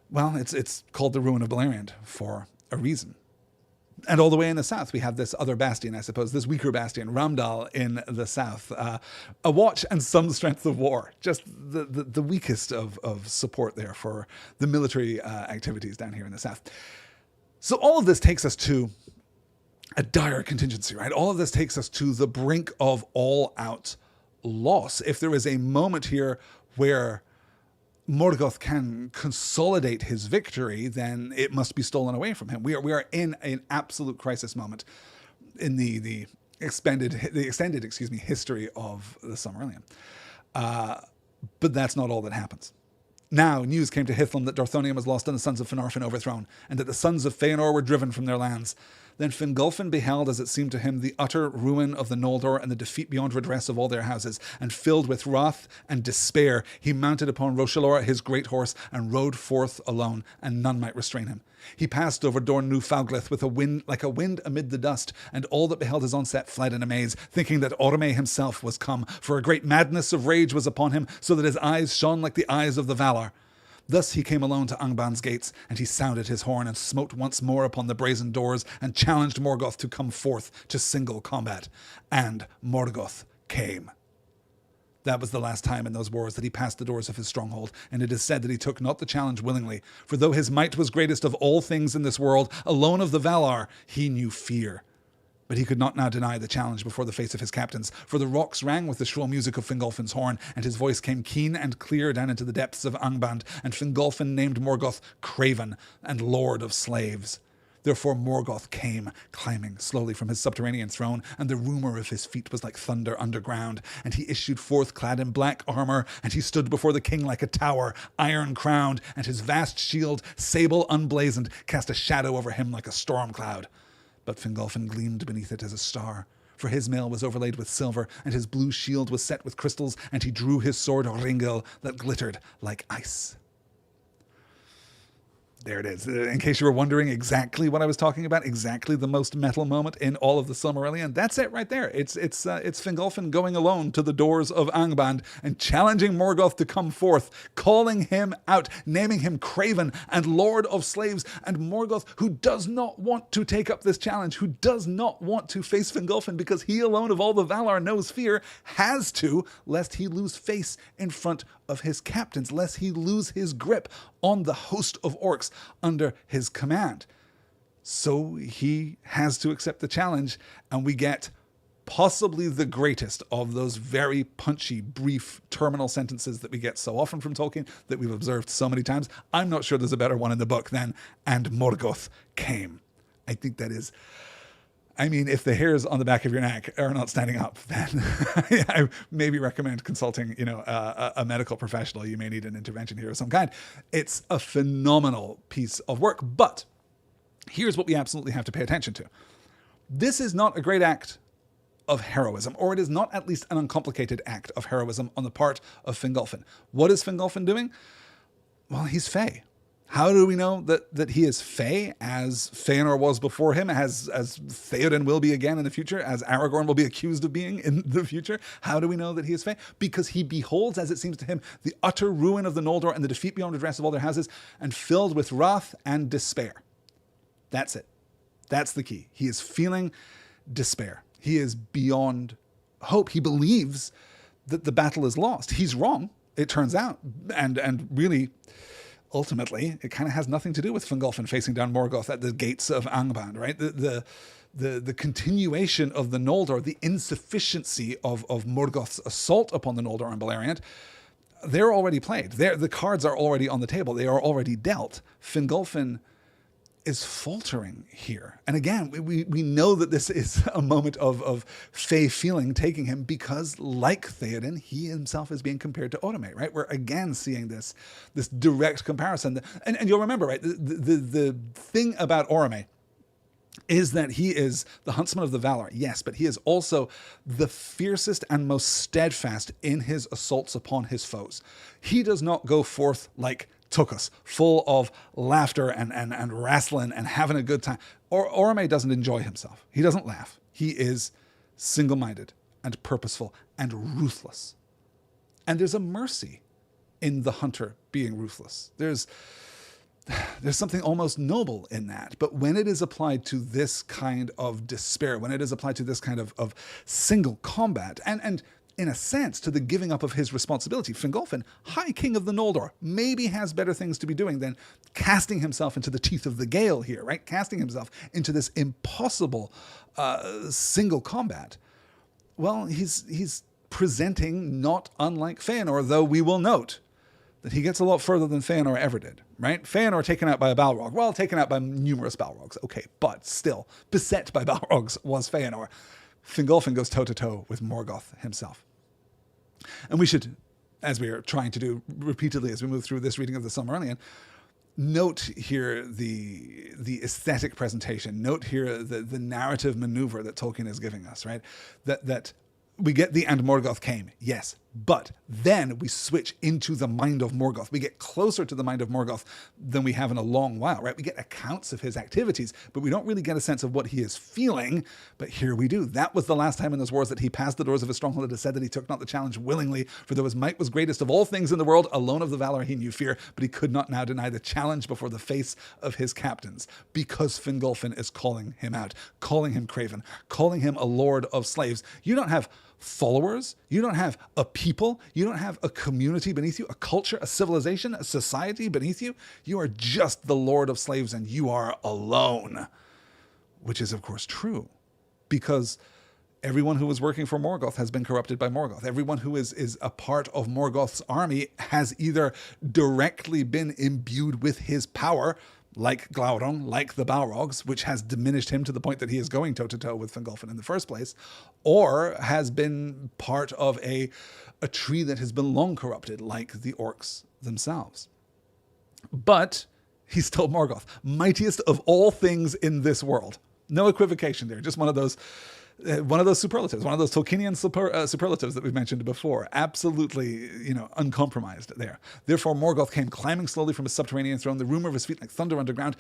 well, it's called the Ruin of Beleriand for a reason. And all the way in the south, we have this other bastion, I suppose, this weaker bastion, Ramdal in the south. A watch and some strength of war. Just the weakest of support there for the military activities down here in the south. So all of this takes us to a dire contingency, right? All of this takes us to the brink of all-out loss. If there is a moment here where Morgoth can consolidate his victory, then it must be stolen away from him. We are in an absolute crisis moment in the extended history of the Silmarillion. But that's not all that happens. Now news came to Hithlum that Dorthonion was lost and the sons of Fingolfin overthrown, and that the sons of Feanor were driven from their lands. Then Fingolfin beheld, as it seemed to him, the utter ruin of the Noldor and the defeat beyond redress of all their houses, and filled with wrath and despair, he mounted upon Roshalora his great horse, and rode forth alone, and none might restrain him. He passed over Dorn New Fauglith with a wind like a wind amid the dust, and all that beheld his onset fled in amaze, thinking that Orome himself was come, for a great madness of rage was upon him, so that his eyes shone like the eyes of the Valar. Thus he came alone to Angband's gates, and he sounded his horn, and smote once more upon the brazen doors, and challenged Morgoth to come forth to single combat. And Morgoth came. That was the last time in those wars that he passed the doors of his stronghold, and it is said that he took not the challenge willingly, for though his might was greatest of all things in this world, alone of the Valar, he knew fear. But he could not now deny the challenge before the face of his captains, for the rocks rang with the shrill music of Fingolfin's horn, and his voice came keen and clear down into the depths of Angband, and Fingolfin named Morgoth Craven and Lord of Slaves. Therefore Morgoth came, climbing slowly from his subterranean throne, and the rumour of his feet was like thunder underground. And he issued forth clad in black armour, and he stood before the king like a tower, iron-crowned, and his vast shield, sable unblazoned, cast a shadow over him like a storm cloud. But Fingolfin gleamed beneath it as a star, for his mail was overlaid with silver, and his blue shield was set with crystals, and he drew his sword Ringel that glittered like ice. There it is. In case you were wondering exactly what I was talking about, exactly the most metal moment in all of the Silmarillion, that's it right there. It's Fingolfin going alone to the doors of Angband and challenging Morgoth to come forth, calling him out, naming him Craven and Lord of Slaves, and Morgoth, who does not want to take up this challenge, who does not want to face Fingolfin because he alone of all the Valar knows fear, has to, lest he lose face in front of his captains, lest he lose his grip on the host of orcs under his command. So he has to accept the challenge, and we get possibly the greatest of those very punchy, brief, terminal sentences that we get so often from Tolkien, that we've observed so many times. I'm not sure there's a better one in the book than, and Morgoth came. I think that is... I mean, if the hairs on the back of your neck are not standing up, then I maybe recommend consulting, a medical professional. You may need an intervention here of some kind. It's a phenomenal piece of work, but here's what we absolutely have to pay attention to. This is not a great act of heroism, or it is not at least an uncomplicated act of heroism on the part of Fingolfin. What is Fingolfin doing? Well, he's Fey. How do we know that he is Fey, as Feanor was before him, as Theoden will be again in the future, as Aragorn will be accused of being in the future? How do we know that he is Fey? Because he beholds, as it seems to him, the utter ruin of the Noldor and the defeat beyond redress of all their houses, and filled with wrath and despair. That's it. That's the key. He is feeling despair. He is beyond hope. He believes that the battle is lost. He's wrong, it turns out, and really, ultimately, it kind of has nothing to do with Fingolfin facing down Morgoth at the gates of Angband, right? The continuation of the Noldor, the insufficiency of Morgoth's assault upon the Noldor and Beleriand, they're already played. The cards are already on the table. They are already dealt. Fingolfin is faltering here. And again, we know that this is a moment of Fey feeling taking him because, like Theoden, he himself is being compared to Automate, right? We're again seeing this direct comparison. And you'll remember, right, the thing about Orome is that he is the huntsman of the Valar, yes, but he is also the fiercest and most steadfast in his assaults upon his foes. He does not go forth like Tukas, full of laughter and wrestling and having a good time. Orome doesn't enjoy himself. He doesn't laugh. He is single-minded and purposeful and ruthless. And there's a mercy in the hunter being ruthless. There's something almost noble in that. But when it is applied to this kind of despair, when it is applied to this kind of single combat, and in a sense, to the giving up of his responsibility, Fingolfin, High King of the Noldor, maybe has better things to be doing than casting himself into the teeth of the gale here, right? Casting himself into this impossible single combat. Well, he's presenting not unlike Feanor, though we will note that he gets a lot further than Feanor ever did, right? Feanor taken out by a Balrog. Well, taken out by numerous Balrogs, okay, but still, beset by Balrogs was Feanor. Fingolfin goes toe-to-toe with Morgoth himself. And we should, as we are trying to do repeatedly as we move through this reading of the Silmarillion, note here the aesthetic presentation, note here the narrative maneuver that Tolkien is giving us, right? That we get the "and Morgoth came," yes, but then we switch into the mind of Morgoth. We get closer to the mind of Morgoth than we have in a long while, right? We get accounts of his activities, but we don't really get a sense of what he is feeling, but here we do. That was the last time in those wars that he passed the doors of his stronghold. It is said that he took not the challenge willingly, for though his might was greatest of all things in the world, alone of the Valar he knew fear, but he could not now deny the challenge before the face of his captains, because Fingolfin is calling him out, calling him craven, calling him a lord of slaves. You don't have followers, you don't have a people, you don't have a community beneath you, a culture, a civilization, a society beneath you. You are just the lord of slaves, and you are alone. Which is, of course, true, because everyone who was working for Morgoth has been corrupted by Morgoth. Everyone who is a part of Morgoth's army has either directly been imbued with his power, like Glaurung, like the Balrogs, which has diminished him to the point that he is going toe-to-toe with Fingolfin in the first place, or has been part of a tree that has been long corrupted, like the Orcs themselves. But he's still Morgoth, mightiest of all things in this world. No equivocation there, just one of those superlatives, one of those Tolkienian superlatives that we've mentioned before. Absolutely, uncompromised there. Therefore, Morgoth came climbing slowly from his subterranean throne, the rumor of his feet like thunder underground.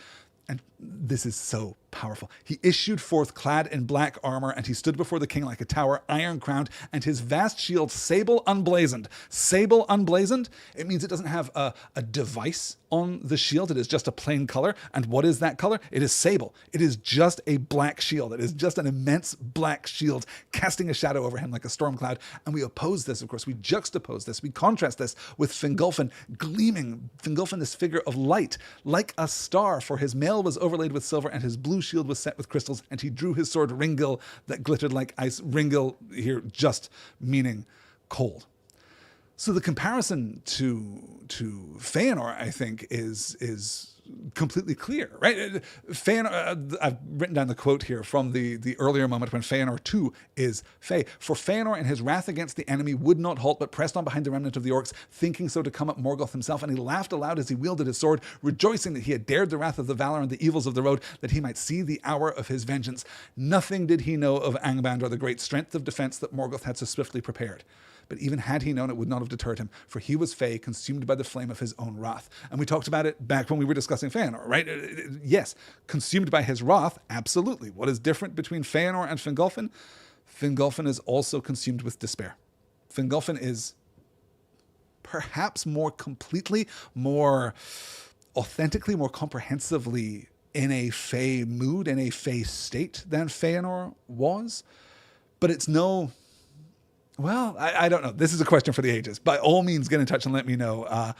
And this is so powerful. He issued forth clad in black armor, and he stood before the king like a tower, iron-crowned, and his vast shield sable unblazoned. Sable unblazoned, it means it doesn't have a device on the shield. It is just a plain color. And what is that color? It is sable. It is just a black shield. It is just an immense black shield casting a shadow over him like a storm cloud. And we oppose this, of course. We juxtapose this. We contrast this with Fingolfin gleaming. Fingolfin, this figure of light, like a star, for his mail was overlaid with silver, and his blue shield was set with crystals, and he drew his sword Ringil that glittered like ice. Ringil here just meaning cold. So the comparison to Feanor, I think, is completely clear, right? I've written down the quote here from the earlier moment when Feanor too is Fey. For Feanor in his wrath against the enemy would not halt, but pressed on behind the remnant of the orcs, thinking so to come at Morgoth himself, and he laughed aloud as he wielded his sword, rejoicing that he had dared the wrath of the valor and the evils of the road, that he might see the hour of his vengeance. Nothing did he know of Angband or the great strength of defense that Morgoth had so swiftly prepared. But even had he known, it would not have deterred him, for he was Fey, consumed by the flame of his own wrath. And we talked about it back when we were discussing Feanor, right? Yes, consumed by his wrath, absolutely. What is different between Feanor and Fingolfin? Fingolfin is also consumed with despair. Fingolfin is perhaps more completely, more authentically, more comprehensively in a Fey mood, in a Fey state than Feanor was. But it's no... Well, I don't know. This is a question for the ages. By all means, get in touch and let me know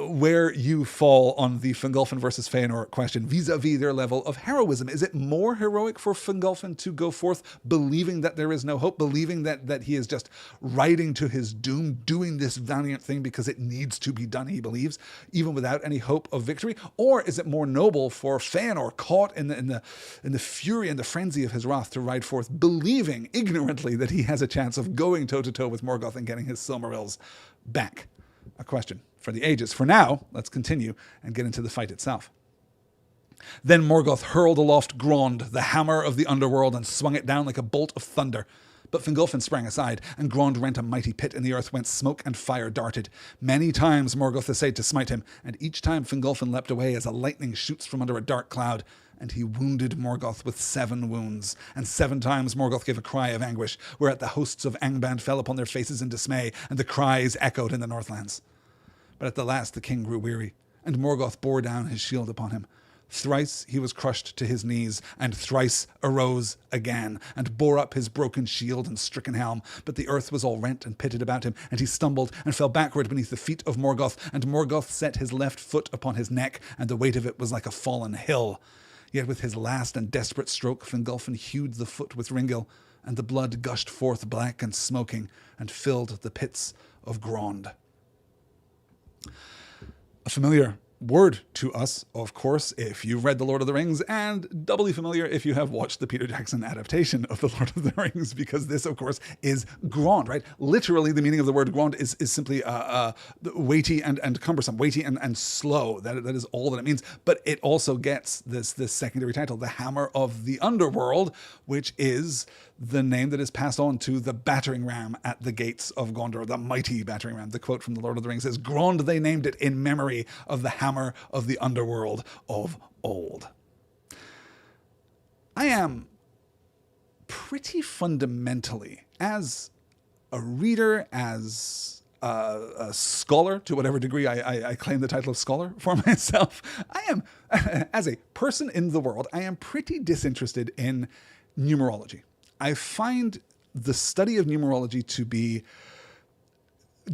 where you fall on the Fingolfin versus Feanor question vis-a-vis their level of heroism. Is it more heroic for Fingolfin to go forth believing that there is no hope, believing that he is just riding to his doom, doing this valiant thing because it needs to be done, he believes, even without any hope of victory? Or is it more noble for Feanor, caught in the fury and the frenzy of his wrath, to ride forth believing ignorantly that he has a chance of going toe-to-toe with Morgoth and getting his Silmarils back? A question for the ages. For now, let's continue and get into the fight itself. Then Morgoth hurled aloft Grond, the hammer of the underworld, and swung it down like a bolt of thunder. But Fingolfin sprang aside, and Grond rent a mighty pit in the earth whence smoke and fire darted. Many times Morgoth essayed to smite him, and each time Fingolfin leapt away as a lightning shoots from under a dark cloud. And he wounded Morgoth with 7 wounds. And 7 times Morgoth gave a cry of anguish, whereat the hosts of Angband fell upon their faces in dismay, and the cries echoed in the Northlands. But at the last the king grew weary, and Morgoth bore down his shield upon him. Thrice he was crushed to his knees, and thrice arose again, and bore up his broken shield and stricken helm. But the earth was all rent and pitted about him, and he stumbled and fell backward beneath the feet of Morgoth, and Morgoth set his left foot upon his neck, and the weight of it was like a fallen hill. Yet with his last and desperate stroke Fingolfin hewed the foot with Ringil, and the blood gushed forth black and smoking, and filled the pits of Grond. A familiar word to us, of course, if you've read The Lord of the Rings, and doubly familiar if you have watched the Peter Jackson adaptation of The Lord of the Rings, because this, of course, is Grond, right? Literally, the meaning of the word Grond is simply weighty and cumbersome, weighty and slow. That is all that it means. But it also gets this secondary title, the Hammer of the Underworld, which is the name that is passed on to the battering ram at the gates of Gondor, the mighty battering ram. The quote from The Lord of the Rings says, "Grond they named it in memory of the hammer of the underworld of old." I am pretty fundamentally, as a reader, as a scholar, to whatever degree I claim the title of scholar for myself, I am, as a person in the world, I am pretty disinterested in numerology. I find the study of numerology to be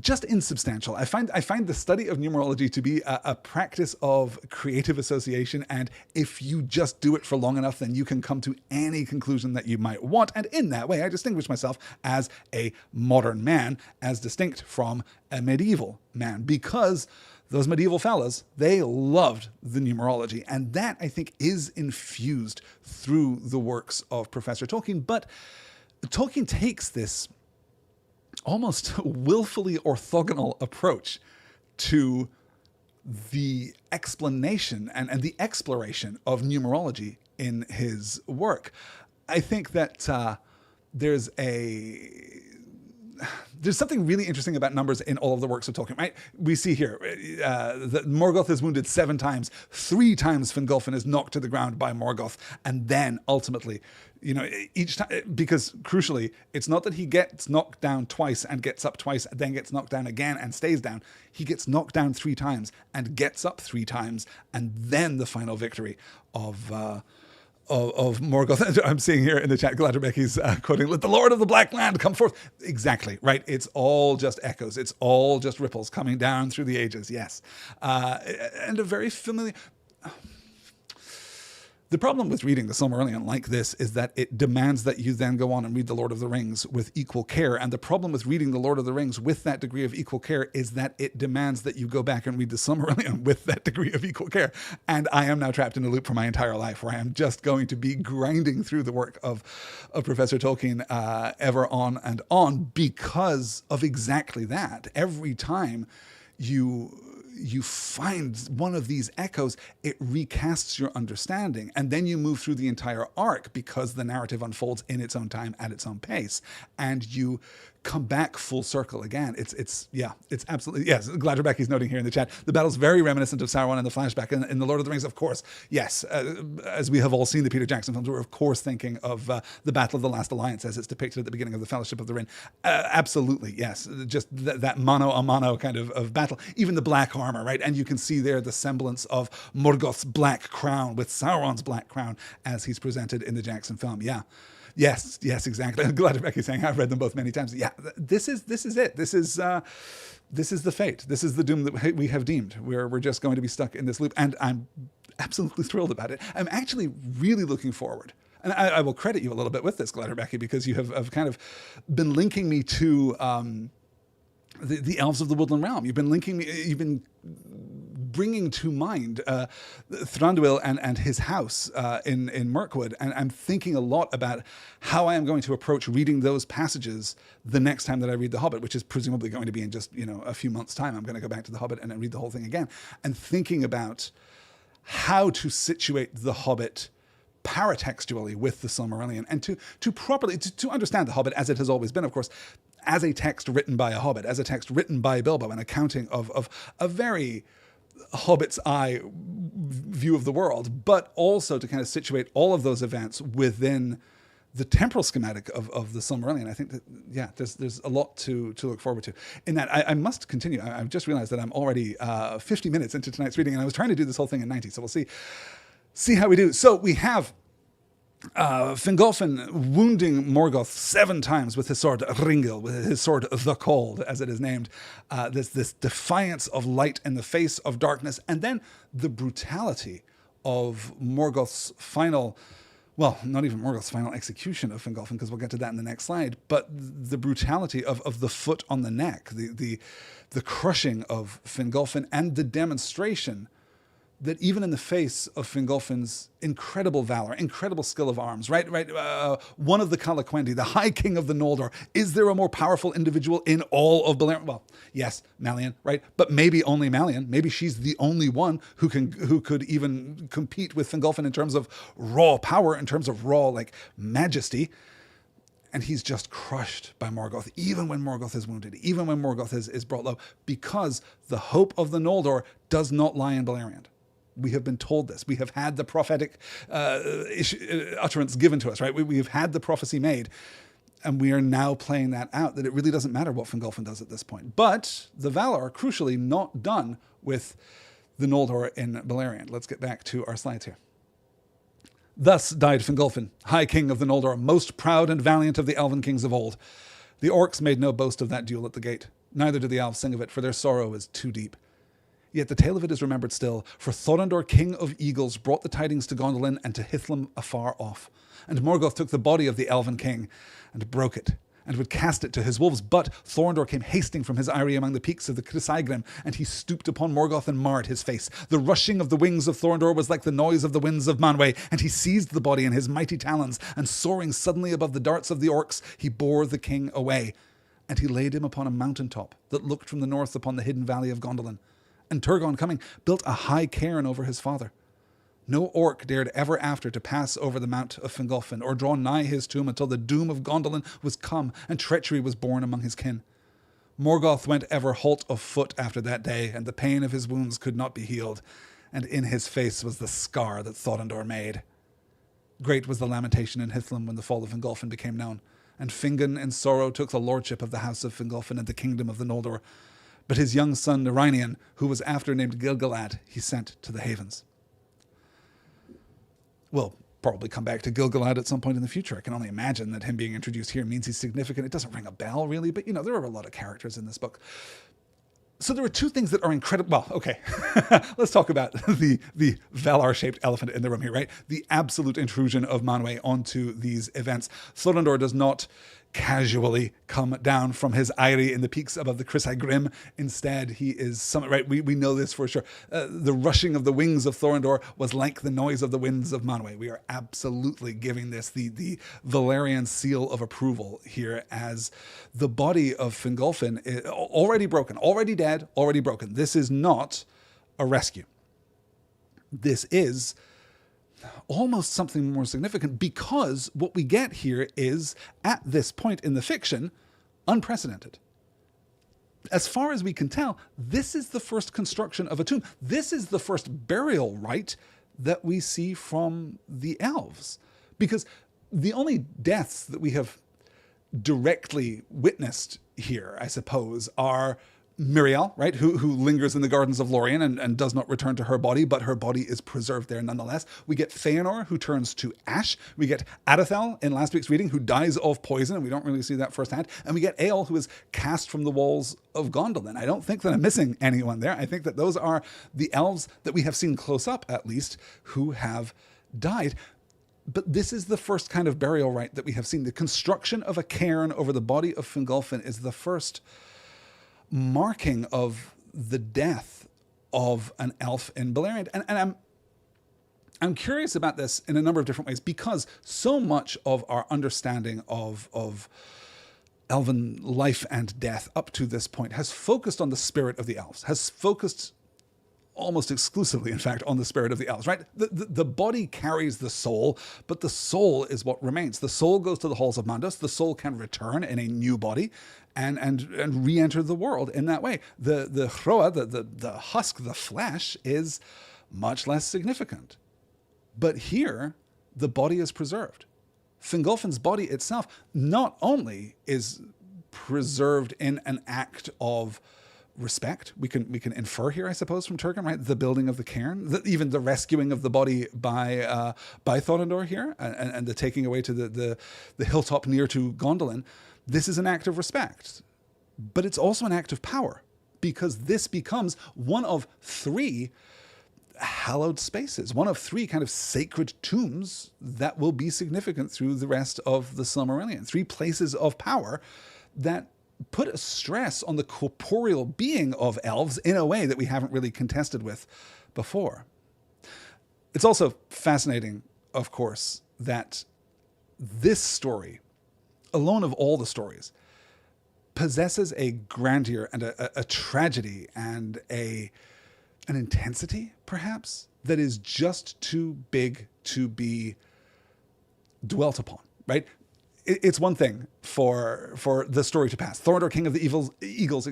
just insubstantial. I find the study of numerology to be a practice of creative association, and if you just do it for long enough, then you can come to any conclusion that you might want. And in that way, I distinguish myself as a modern man, as distinct from a medieval man, because those medieval fellas, they loved the numerology. And that, I think, is infused through the works of Professor Tolkien. But Tolkien takes this almost willfully orthogonal approach to the explanation and the exploration of numerology in his work. I think that there's something really interesting about numbers in all of the works of Tolkien, right? We see here that Morgoth is wounded 7 times. 3 times Fingolfin is knocked to the ground by Morgoth. And then ultimately, each time, because crucially, it's not that he gets knocked down twice and gets up twice, then gets knocked down again and stays down. He gets knocked down 3 times and gets up 3 times. And then the final victory of Morgoth. I'm seeing here in the chat, Gladderbecky's quoting, "Let the Lord of the Black Land come forth." Exactly, right? It's all just echoes. It's all just ripples coming down through the ages, yes. And a very familiar... The problem with reading the Silmarillion like this is that it demands that you then go on and read The Lord of the Rings with equal care. And the problem with reading The Lord of the Rings with that degree of equal care is that it demands that you go back and read the Silmarillion with that degree of equal care. And I am now trapped in a loop for my entire life where I am just going to be grinding through the work of Professor Tolkien ever on and on because of exactly that. Every time you find one of these echoes, it recasts your understanding. And then you move through the entire arc because the narrative unfolds in its own time at its own pace. And you come back full circle again. It's absolutely, yes. Glad Rebecca's noting here in the chat. The battle's very reminiscent of Sauron in the flashback. In The Lord of the Rings, of course, yes. As we have all seen the Peter Jackson films, we're of course thinking of the Battle of the Last Alliance as it's depicted at the beginning of the Fellowship of the Ring. Absolutely, yes. Just that mano-a-mano kind of battle. Even the black armor, right? And you can see there the semblance of Morgoth's black crown with Sauron's black crown as he's presented in the Jackson film. Yeah. Yes, exactly. I'm glad Rebecca's saying I've read them both many times. Yeah, this is it. This is the fate. This is the doom that we have deemed. We're just going to be stuck in this loop, and I'm absolutely thrilled about it. I'm actually really looking forward. And I will credit you a little bit with this, Glad Rebecca, because you have kind of been linking me to the elves of the Woodland Realm. You've been bringing to mind Thranduil and his house in Mirkwood, and I'm thinking a lot about how I am going to approach reading those passages the next time that I read The Hobbit, which is presumably going to be in just a few months' time. I'm going to go back to The Hobbit and then read the whole thing again, and thinking about how to situate The Hobbit paratextually with the Silmarillion, and to properly to understand The Hobbit as it has always been, of course, as a text written by a Hobbit, as a text written by Bilbo, an accounting of a very Hobbit's eye view of the world, but also to kind of situate all of those events within the temporal schematic of the Silmarillion. I think that, yeah, there's a lot to look forward to. In that, I must continue. I've just realized that I'm already 50 minutes into tonight's reading, and I was trying to do this whole thing in 90, so we'll see how we do. So we have Fingolfin wounding Morgoth 7 times with his sword Ringil, with his sword the Cold, as it is named. This defiance of light in the face of darkness, and then the brutality of Morgoth's final, well, not even Morgoth's final execution of Fingolfin, because we'll get to that in the next slide, but the brutality of the foot on the neck, the crushing of Fingolfin, and the demonstration that even in the face of Fingolfin's incredible valor, incredible skill of arms, right? One of the Calaquendi, the High King of the Noldor, is there a more powerful individual in all of Beleriand? Well, yes, Malian, right? But maybe only Malian. Maybe she's the only one who could even compete with Fingolfin in terms of raw power, in terms of raw majesty. And he's just crushed by Morgoth, even when Morgoth is wounded, even when Morgoth is brought low, because the hope of the Noldor does not lie in Beleriand. We have been told this. We have had the prophetic utterance given to us, right? We have had the prophecy made, and we are now playing that out, that it really doesn't matter what Fingolfin does at this point. But the Valar are crucially not done with the Noldor in Beleriand. Let's get back to our slides here. Thus died Fingolfin, High King of the Noldor, most proud and valiant of the Elven kings of old. The Orcs made no boast of that duel at the gate. Neither did the Elves sing of it, for their sorrow is too deep. Yet the tale of it is remembered still, for Thorondor, king of eagles, brought the tidings to Gondolin and to Hithlum afar off. And Morgoth took the body of the Elven king and broke it, and would cast it to his wolves. But Thorondor came hasting from his eyrie among the peaks of the Chrysaegrim, and he stooped upon Morgoth and marred his face. The rushing of the wings of Thorondor was like the noise of the winds of Manwë, and he seized the body in his mighty talons, and soaring suddenly above the darts of the Orcs, he bore the king away. And he laid him upon a mountain top that looked from the north upon the hidden valley of Gondolin. And Turgon, coming, built a high cairn over his father. No orc dared ever after to pass over the mount of Fingolfin, or draw nigh his tomb until the doom of Gondolin was come, and treachery was born among his kin. Morgoth went ever halt of foot after that day, and the pain of his wounds could not be healed, and in his face was the scar that Thorondor made. Great was the lamentation in Hithlum when the fall of Fingolfin became known, and Fingon in sorrow took the lordship of the house of Fingolfin and the kingdom of the Noldor. But his young son Nirainion, who was after named Gilgalad, he sent to the havens. We'll probably come back to Gilgalad at some point in the future. I can only imagine that him being introduced here means he's significant. It doesn't ring a bell, really, but there are a lot of characters in this book. So there are two things that are incredible. Well, okay, let's talk about the Valar-shaped elephant in the room here, right? The absolute intrusion of Manwë onto these events. Thorondor does not casually come down from his eyrie in the peaks above the Crisai Grim. Instead, he is summit, right? We know this for sure. The rushing of the wings of Thorondor was like the noise of the winds of Manwë. We are absolutely giving this the Valyrian seal of approval here, as the body of Fingolfin is already broken, already dead, already broken. This is not a rescue. This is almost something more significant, because what we get here is, at this point in the fiction, unprecedented. As far as we can tell, this is the first construction of a tomb. This is the first burial rite that we see from the elves. Because the only deaths that we have directly witnessed here, I suppose, are Miriel, right, who lingers in the gardens of Lorien and does not return to her body, but her body is preserved there nonetheless. We get Feanor, who turns to ash. We get Adethel in last week's reading, who dies of poison, and we don't really see that firsthand. And we get Eöl, who is cast from the walls of Gondolin. I don't think that I'm missing anyone there. I think that those are the elves that we have seen close up, at least, who have died. But this is the first kind of burial rite that we have seen. The construction of a cairn over the body of Fingolfin is the first marking of the death of an elf in Beleriand. And I'm curious about this in a number of different ways, because so much of our understanding of elven life and death up to this point has focused on the spirit of the elves, has focused almost exclusively, in fact, on the spirit of the elves, right? The body carries the soul, but the soul is what remains. The soul goes to the halls of Mandos. The soul can return in a new body and re-enter the world in that way. The Hroa, the husk, the flesh, is much less significant. But here, the body is preserved. Fingolfin's body itself not only is preserved in an act of respect, we can infer here, I suppose, from Turgon, right? The building of the cairn, even the rescuing of the body by Thorondor here, and the taking away to the hilltop near to Gondolin. This is an act of respect, but it's also an act of power, because this becomes one of three hallowed spaces, one of three kind of sacred tombs that will be significant through the rest of the Silmarillion. Three places of power that put a stress on the corporeal being of elves in a way that we haven't really contested with before. It's also fascinating, of course, that this story, alone of all the stories, possesses a grandeur and a tragedy and an intensity, perhaps, that is just too big to be dwelt upon, right? It's one thing for the story to pass. Thorondor, king of the eagles,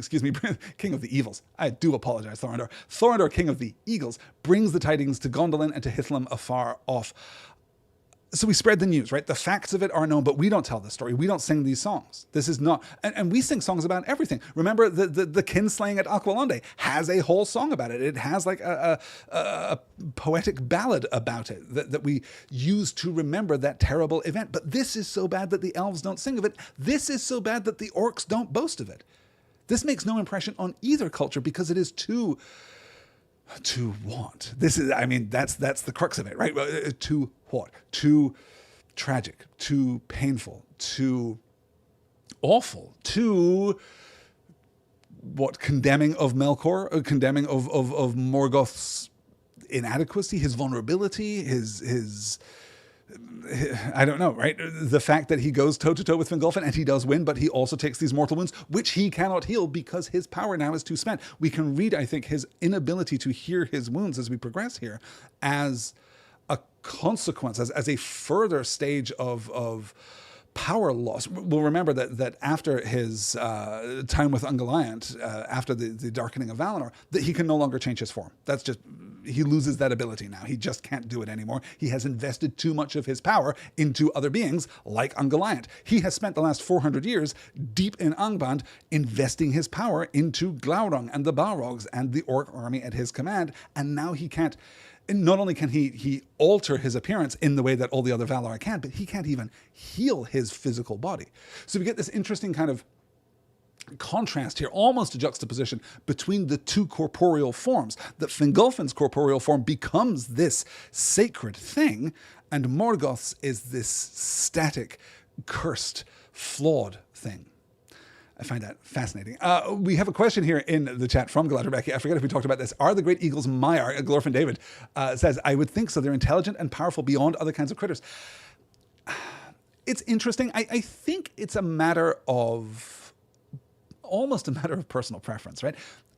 king of the evils. I do apologize, Thorondor. Thorondor, king of the eagles, brings the tidings to Gondolin and to Hithlum afar off. So we spread the news, right? The facts of it are known, but we don't tell the story. We don't sing these songs. This is not, and we sing songs about everything. Remember, the kinslaying at Aqualonde has a whole song about it. It has like a poetic ballad about it that we use to remember that terrible event. But this is so bad that the elves don't sing of it. This is so bad that the orcs don't boast of it. This makes no impression on either culture because it is too what? This is, I mean, that's the crux of it, right? Too what? Too tragic, too painful, too awful, too what? Condemning of Melkor, condemning of Morgoth's inadequacy, his vulnerability, his I don't know, right? The fact that he goes toe-to-toe with Fingolfin and he does win, but he also takes these mortal wounds, which he cannot heal because his power now is too spent. We can read, I think, his inability to heal his wounds as we progress here as a consequence, as a further stage of power loss. We'll remember that after his time with Ungoliant, after the darkening of Valinor, that he can no longer change his form. That's just, he loses that ability now. He just can't do it anymore. He has invested too much of his power into other beings like Ungoliant. He has spent the last 400 years deep in Angband investing his power into Glaurung and the Balrogs and the orc army at his command, and now he can't. Not only can he alter his appearance in the way that all the other Valar can, but he can't even heal his physical body. So we get this interesting kind of contrast here, almost a juxtaposition between the two corporeal forms, that Fingolfin's corporeal form becomes this sacred thing, and Morgoth's is this static, cursed, flawed thing. I find that fascinating. We have a question here in the chat from Galadriel. I forget if we talked about this. Are the great eagles Maiar? Glorfin David says, I would think so. They're intelligent and powerful beyond other kinds of critters. It's interesting. I think it's almost a matter of personal preference, right?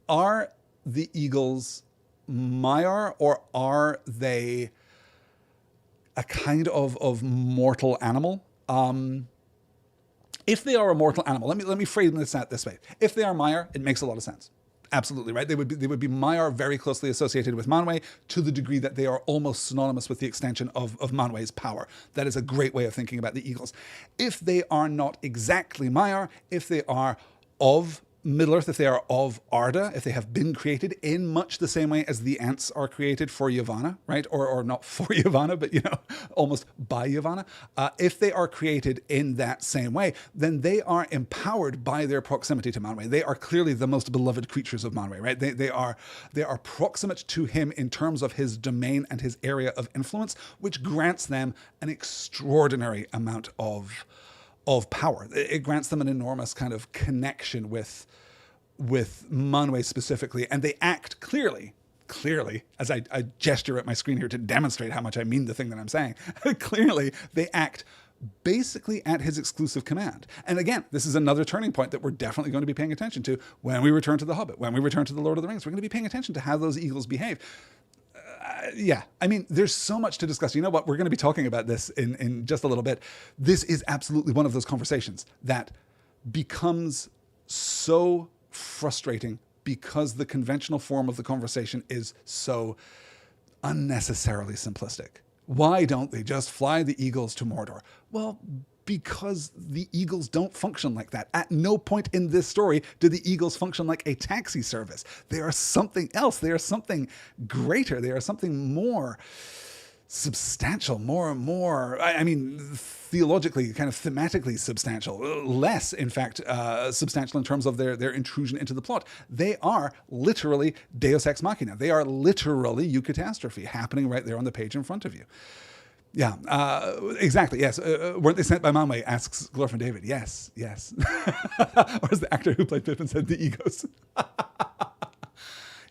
Are the eagles Maiar, or are they a kind of mortal animal? If they are a mortal animal, let me frame this out this way. If they are Maiar, it makes a lot of sense. Absolutely, right? They would be Maiar, very closely associated with Manwë, to the degree that they are almost synonymous with the extension of Manwë's power. That is a great way of thinking about the eagles. If they are not exactly Maiar, if they are of Middle-earth, if they are of Arda, if they have been created in much the same way as the ants are created for Yavanna, right? Or not for Yavanna, but, almost by Yavanna. If they are created in that same way, then they are empowered by their proximity to Manwë. They are clearly the most beloved creatures of Manwë, right? They are proximate to him in terms of his domain and his area of influence, which grants them an extraordinary amount of power. It grants them an enormous kind of connection with Manwë specifically, and they act clearly, as I gesture at my screen here to demonstrate how much I mean the thing that I'm saying, clearly they act basically at his exclusive command. And again, this is another turning point that we're definitely going to be paying attention to when we return to The Hobbit, when we return to The Lord of the Rings. We're going to be paying attention to how those eagles behave. There's so much to discuss. You know what? We're going to be talking about this in just a little bit. This is absolutely one of those conversations that becomes so frustrating because the conventional form of the conversation is so unnecessarily simplistic. Why don't they just fly the eagles to Mordor? Well, because the eagles don't function like that. At no point in this story do the eagles function like a taxi service. They are something else. They are something greater. They are something more substantial, more, theologically, kind of thematically substantial, less, in fact, substantial in terms of their intrusion into the plot. They are literally Deus Ex Machina. They are literally eucatastrophe happening right there on the page in front of you. Yeah, exactly, yes. Weren't they sent by Manwë, asks Glorfin David. Yes. Or as the actor who played Pippin said, the egos.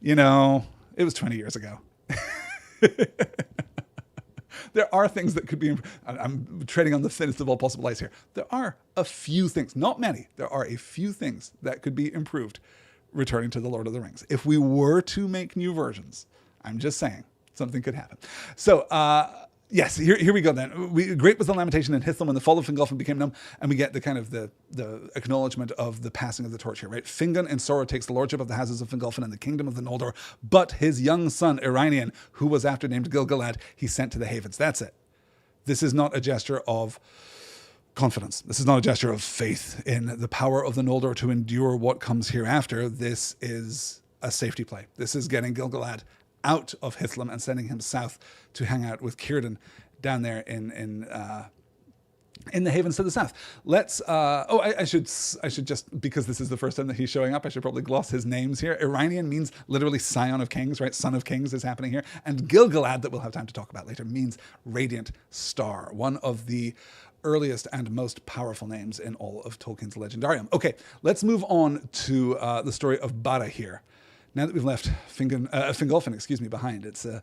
It was 20 years ago. There are things that could be, I'm treading on the thinnest of all possible ice here. There are a few things, not many, there are a few things that could be improved returning to The Lord of the Rings. If we were to make new versions, I'm just saying, something could happen. So, yes, here we go then. Great was the lamentation in Hithlum when the fall of Fingolfin became known, and we get the kind of the acknowledgement of the passing of the torch here, right? Fingon in sorrow takes the lordship of the houses of Fingolfin and the kingdom of the Noldor, but his young son Erynion, who was after named Gil-galad, he sent to the havens. That's it. This is not a gesture of confidence. This is not a gesture of faith in the power of the Noldor to endure what comes hereafter. This is a safety play. This is getting Gil-galad out of Hithlum and sending him south to hang out with Círdan down there in the havens to the south. Let's. I should just, because this is the first time that he's showing up, I should probably gloss his names here. Erynion means literally scion of kings, right? Son of kings is happening here, and Gil-galad, that we'll have time to talk about later, means radiant star. One of the earliest and most powerful names in all of Tolkien's Legendarium. Okay, let's move on to the story of Bara here. Now that we've left Fingolfin, behind, it's a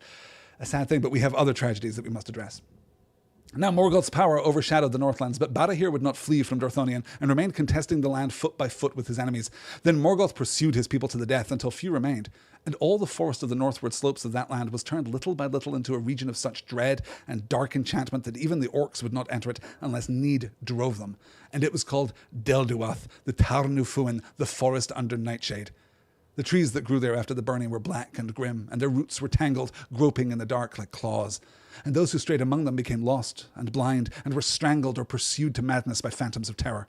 sad thing, but we have other tragedies that we must address. Now Morgoth's power overshadowed the Northlands, but Barahir would not flee from Dorthonion and remained contesting the land foot by foot with his enemies. Then Morgoth pursued his people to the death until few remained, and all the forest of the northward slopes of that land was turned little by little into a region of such dread and dark enchantment that even the orcs would not enter it unless need drove them. And it was called Delduath, the Tarnufuin, the forest under nightshade. The trees that grew there after the burning were black and grim, and their roots were tangled, groping in the dark like claws. And those who strayed among them became lost and blind, and were strangled or pursued to madness by phantoms of terror.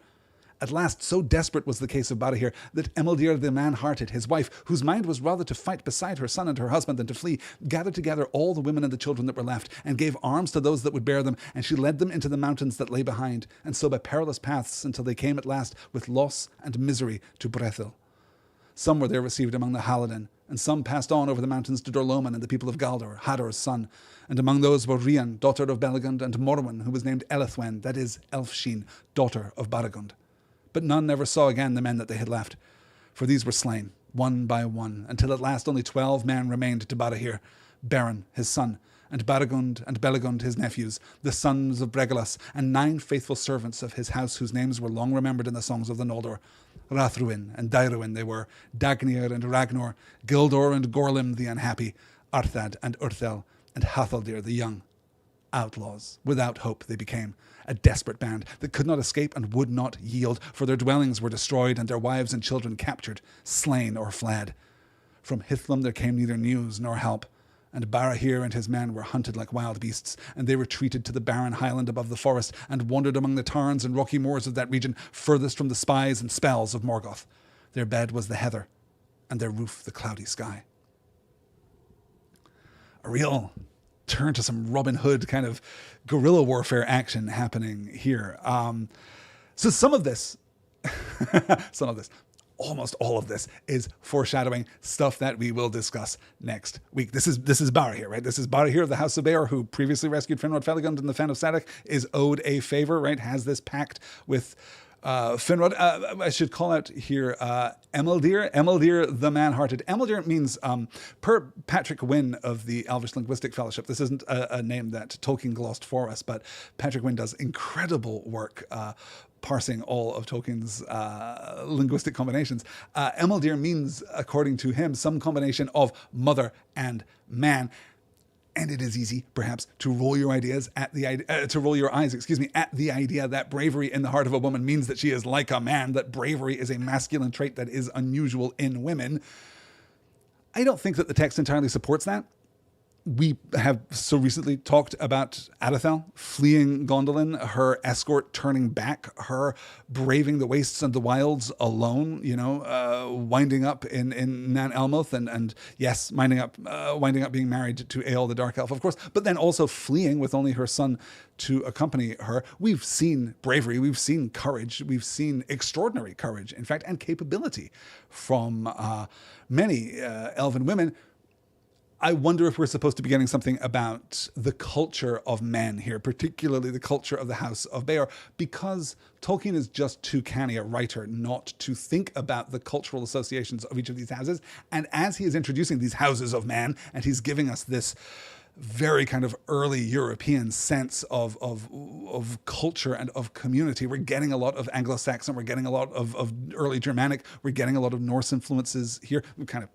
At last, so desperate was the case of Barahir that Emeldir the man-hearted, his wife, whose mind was rather to fight beside her son and her husband than to flee, gathered together all the women and the children that were left, and gave arms to those that would bear them, and she led them into the mountains that lay behind, and so by perilous paths until they came at last with loss and misery to Brethil. Some were there received among the Haladin, and some passed on over the mountains to Dorloman and the people of Galdor, Hador's son. And among those were Rian, daughter of Belegund, and Morwen, who was named Elethwen, that is, Elfsheen, daughter of Baragund. But none never saw again the men that they had left, for these were slain, one by one, until at last only 12 men remained to Barahir, Beren, his son, and Baragund and Belegund, his nephews, the sons of Bregalas, and 9 faithful servants of his house, whose names were long remembered in the songs of the Noldor. Rathruin and Dairuin they were, Dagnir and Ragnor, Gildor and Gorlim the unhappy, Arthad and Urthel, and Hathaldir the young. Outlaws, without hope they became, a desperate band that could not escape and would not yield, for their dwellings were destroyed and their wives and children captured, slain or fled. From Hithlum there came neither news nor help, and Barahir and his men were hunted like wild beasts, and they retreated to the barren highland above the forest, and wandered among the tarns and rocky moors of that region, furthest from the spies and spells of Morgoth. Their bed was the heather, and their roof the cloudy sky. A real turn to some Robin Hood kind of guerrilla warfare action happening here. So some of this, almost all of this is foreshadowing stuff that we will discuss next week. This is Barahir, right? This is Barahir of the House of Beor, who previously rescued Finrod Felagund and the Fen of Sadok, is owed a favor, right? Has this pact with Finrod. I should call out here Emeldir the man-hearted. Emeldir means, per Patrick Wynne of the Elvish Linguistic Fellowship, this isn't a name that Tolkien glossed for us, but Patrick Wynne does incredible work parsing all of Tolkien's linguistic combinations. Emeldir means, according to him, some combination of mother and man. And it is easy, perhaps, to roll your eyes at the idea that bravery in the heart of a woman means that she is like a man, that bravery is a masculine trait that is unusual in women. I don't think that the text entirely supports that. We have so recently talked about Adethel fleeing Gondolin, her escort turning back, her braving the wastes and the wilds alone, winding up in Nan Elmoth and yes, winding up being married to Eol the Dark Elf, of course, but then also fleeing with only her son to accompany her. We've seen bravery, we've seen courage, we've seen extraordinary courage, in fact, and capability from many elven women. I wonder if we're supposed to be getting something about the culture of men here, particularly the culture of the House of Beor, because Tolkien is just too canny a writer not to think about the cultural associations of each of these houses. And as he is introducing these houses of man, and he's giving us this very kind of early European sense of culture and of community. We're getting a lot of Anglo-Saxon, we're getting a lot of early Germanic, we're getting a lot of Norse influences here.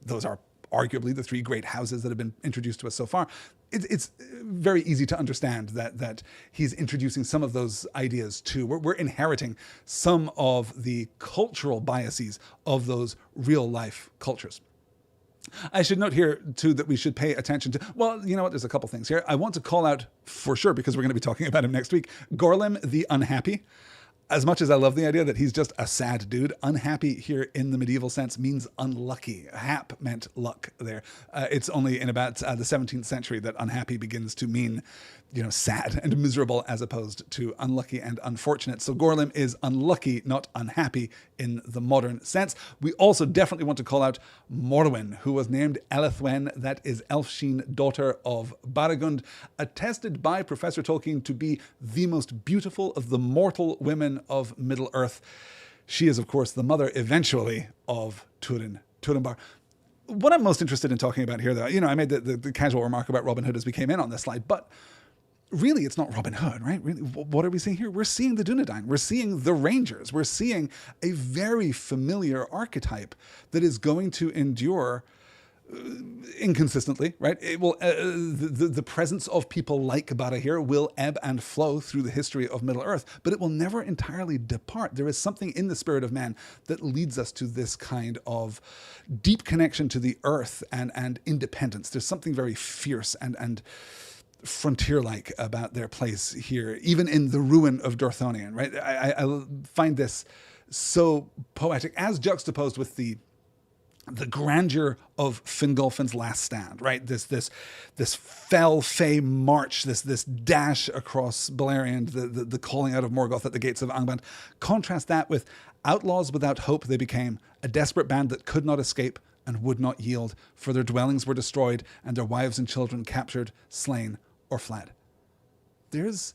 Those are arguably the 3 great houses that have been introduced to us so far. It's very easy to understand that he's introducing some of those ideas too. We're inheriting some of the cultural biases of those real life cultures. I should note here, too, that we should pay attention to, well, you know what, there's a couple things here. I want to call out, for sure, because we're going to be talking about him next week, Gorlim the Unhappy. As much as I love the idea that he's just a sad dude, unhappy here in the medieval sense means unlucky. Hap meant luck there. It's only in about the 17th century that unhappy begins to mean, sad and miserable as opposed to unlucky and unfortunate. So Gorlim is unlucky, not unhappy in the modern sense. We also definitely want to call out Morwen, who was named Elethwen, that is Elfsheen, daughter of Baragund, attested by Professor Tolkien to be the most beautiful of the mortal women of Middle-earth. She is, of course, the mother, eventually, of Turinbar. What I'm most interested in talking about here, though, I made the casual remark about Robin Hood as we came in on this slide, but really, it's not Robin Hood, right? Really, what are we seeing here? We're seeing the Dunedain. We're seeing the Rangers. We're seeing a very familiar archetype that is going to endure inconsistently, right? It will the presence of people like Barahir will ebb and flow through the history of Middle-earth, but it will never entirely depart. There is something in the spirit of man that leads us to this kind of deep connection to the earth and independence. There's something very fierce and frontier-like about their place here, even in the ruin of Dorthonion, right? I find this so poetic, as juxtaposed with the grandeur of Fingolfin's last stand, right? This fell fey march, this dash across Beleriand, the calling out of Morgoth at the gates of Angband. Contrast that with outlaws without hope they became, a desperate band that could not escape and would not yield, for their dwellings were destroyed and their wives and children captured, slain, or fled. There's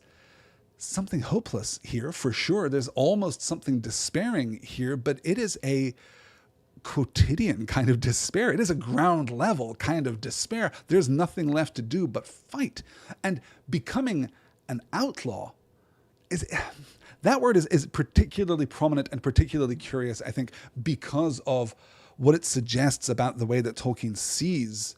something hopeless here, for sure. There's almost something despairing here, but it is a quotidian kind of despair. It is a ground level kind of despair. There's nothing left to do but fight. And becoming an outlaw that word is particularly prominent and particularly curious, I think, because of what it suggests about the way that Tolkien sees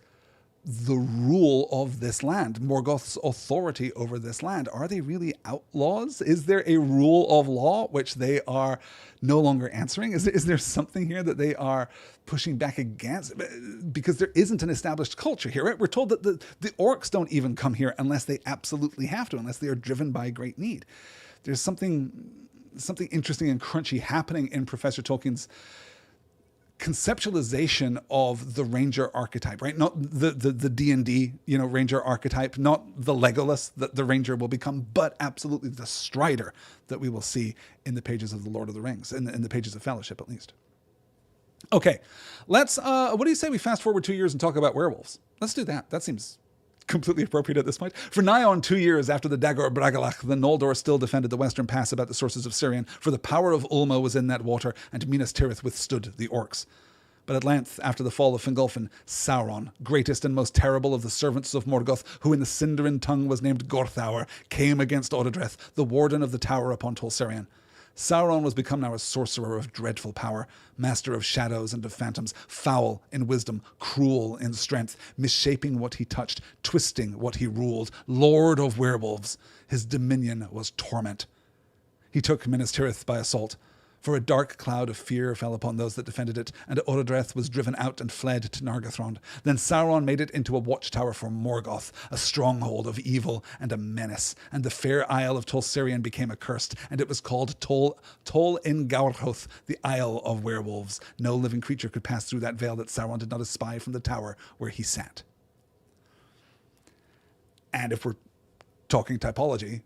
the rule of this land, Morgoth's authority over this land. Are they really outlaws? Is there a rule of law which they are no longer answering? Is there something here that they are pushing back against? Because there isn't an established culture here, right? We're told that the orcs don't even come here unless they absolutely have to, unless they are driven by great need. There's something interesting and crunchy happening in Professor Tolkien's conceptualization of the ranger archetype, right? Not the D&D, ranger archetype, not the Legolas that the ranger will become, but absolutely the strider that we will see in the pages of the Lord of the Rings, in the pages of Fellowship at least. Okay, let's, what do you say we fast forward 2 years and talk about werewolves? Let's do that. That seems completely appropriate at this point. For nigh on 2 years after the Dagor Bragalach, the Noldor still defended the western pass about the sources of Sirion, for the power of Ulmo was in that water, and Minas Tirith withstood the orcs. But at length, after the fall of Fingolfin, Sauron, greatest and most terrible of the servants of Morgoth, who in the Sindarin tongue was named Gorthaur, came against Odadreth, the warden of the tower upon Tol Sirion. Sauron was become now a sorcerer of dreadful power, master of shadows and of phantoms, foul in wisdom, cruel in strength, misshaping what he touched, twisting what he ruled, lord of werewolves. His dominion was torment. He took Minas Tirith by assault, for a dark cloud of fear fell upon those that defended it, and Odadreth was driven out and fled to Nargothrond. Then Sauron made it into a watchtower for Morgoth, a stronghold of evil and a menace, and the fair isle of Tol Sirion became accursed, and it was called Tol in Gaurhoth, the Isle of Werewolves. No living creature could pass through that veil that Sauron did not espy from the tower where he sat. And if we're talking typology,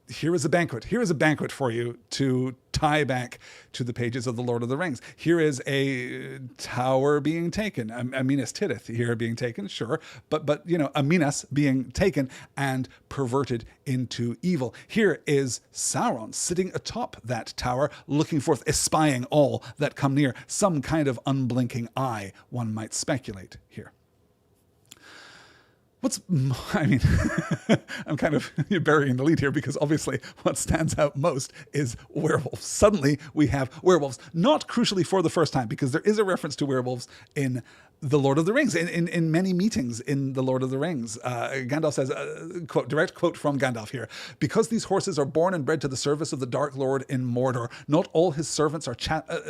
here is a banquet. Here is a banquet for you to tie back to the pages of the Lord of the Rings. Here is a tower being taken, a Minas Tirith here being taken, sure, but a Minas being taken and perverted into evil. Here is Sauron sitting atop that tower, looking forth, espying all that come near. Some kind of unblinking eye, one might speculate here. I'm kind of burying the lead here because obviously what stands out most is werewolves. Suddenly we have werewolves, not crucially for the first time, because there is a reference to werewolves in the Lord of the Rings, in many meetings in the Lord of the Rings. Gandalf says, direct quote from Gandalf here, because these horses are born and bred to the service of the Dark Lord in Mordor, not all his servants are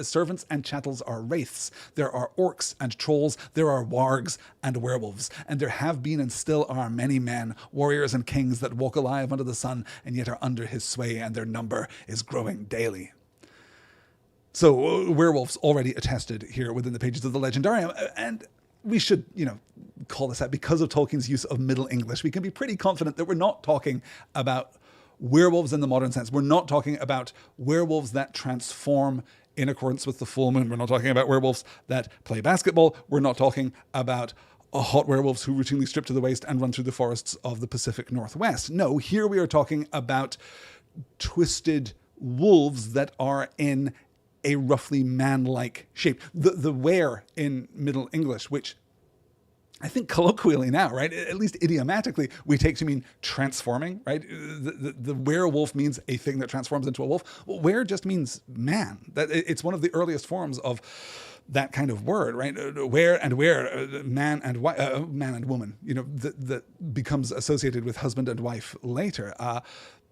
servants and chattels are wraiths. There are orcs and trolls, there are wargs and werewolves, and there have been and still are many men, warriors and kings that walk alive under the sun and yet are under his sway, and their number is growing daily. So werewolves already attested here within the pages of the Legendarium, and we should, call this out because of Tolkien's use of Middle English. We can be pretty confident that we're not talking about werewolves in the modern sense. We're not talking about werewolves that transform in accordance with the full moon. We're not talking about werewolves that play basketball. We're not talking about hot werewolves who routinely strip to the waist and run through the forests of the Pacific Northwest. No, here we are talking about twisted wolves that are in a roughly man-like shape. The were in Middle English, which I think colloquially now, right, at least idiomatically, we take to mean transforming, right? The werewolf means a thing that transforms into a wolf. Well, were just means man. It's one of the earliest forms of that kind of word, right? Where, man and woman, that becomes associated with husband and wife later.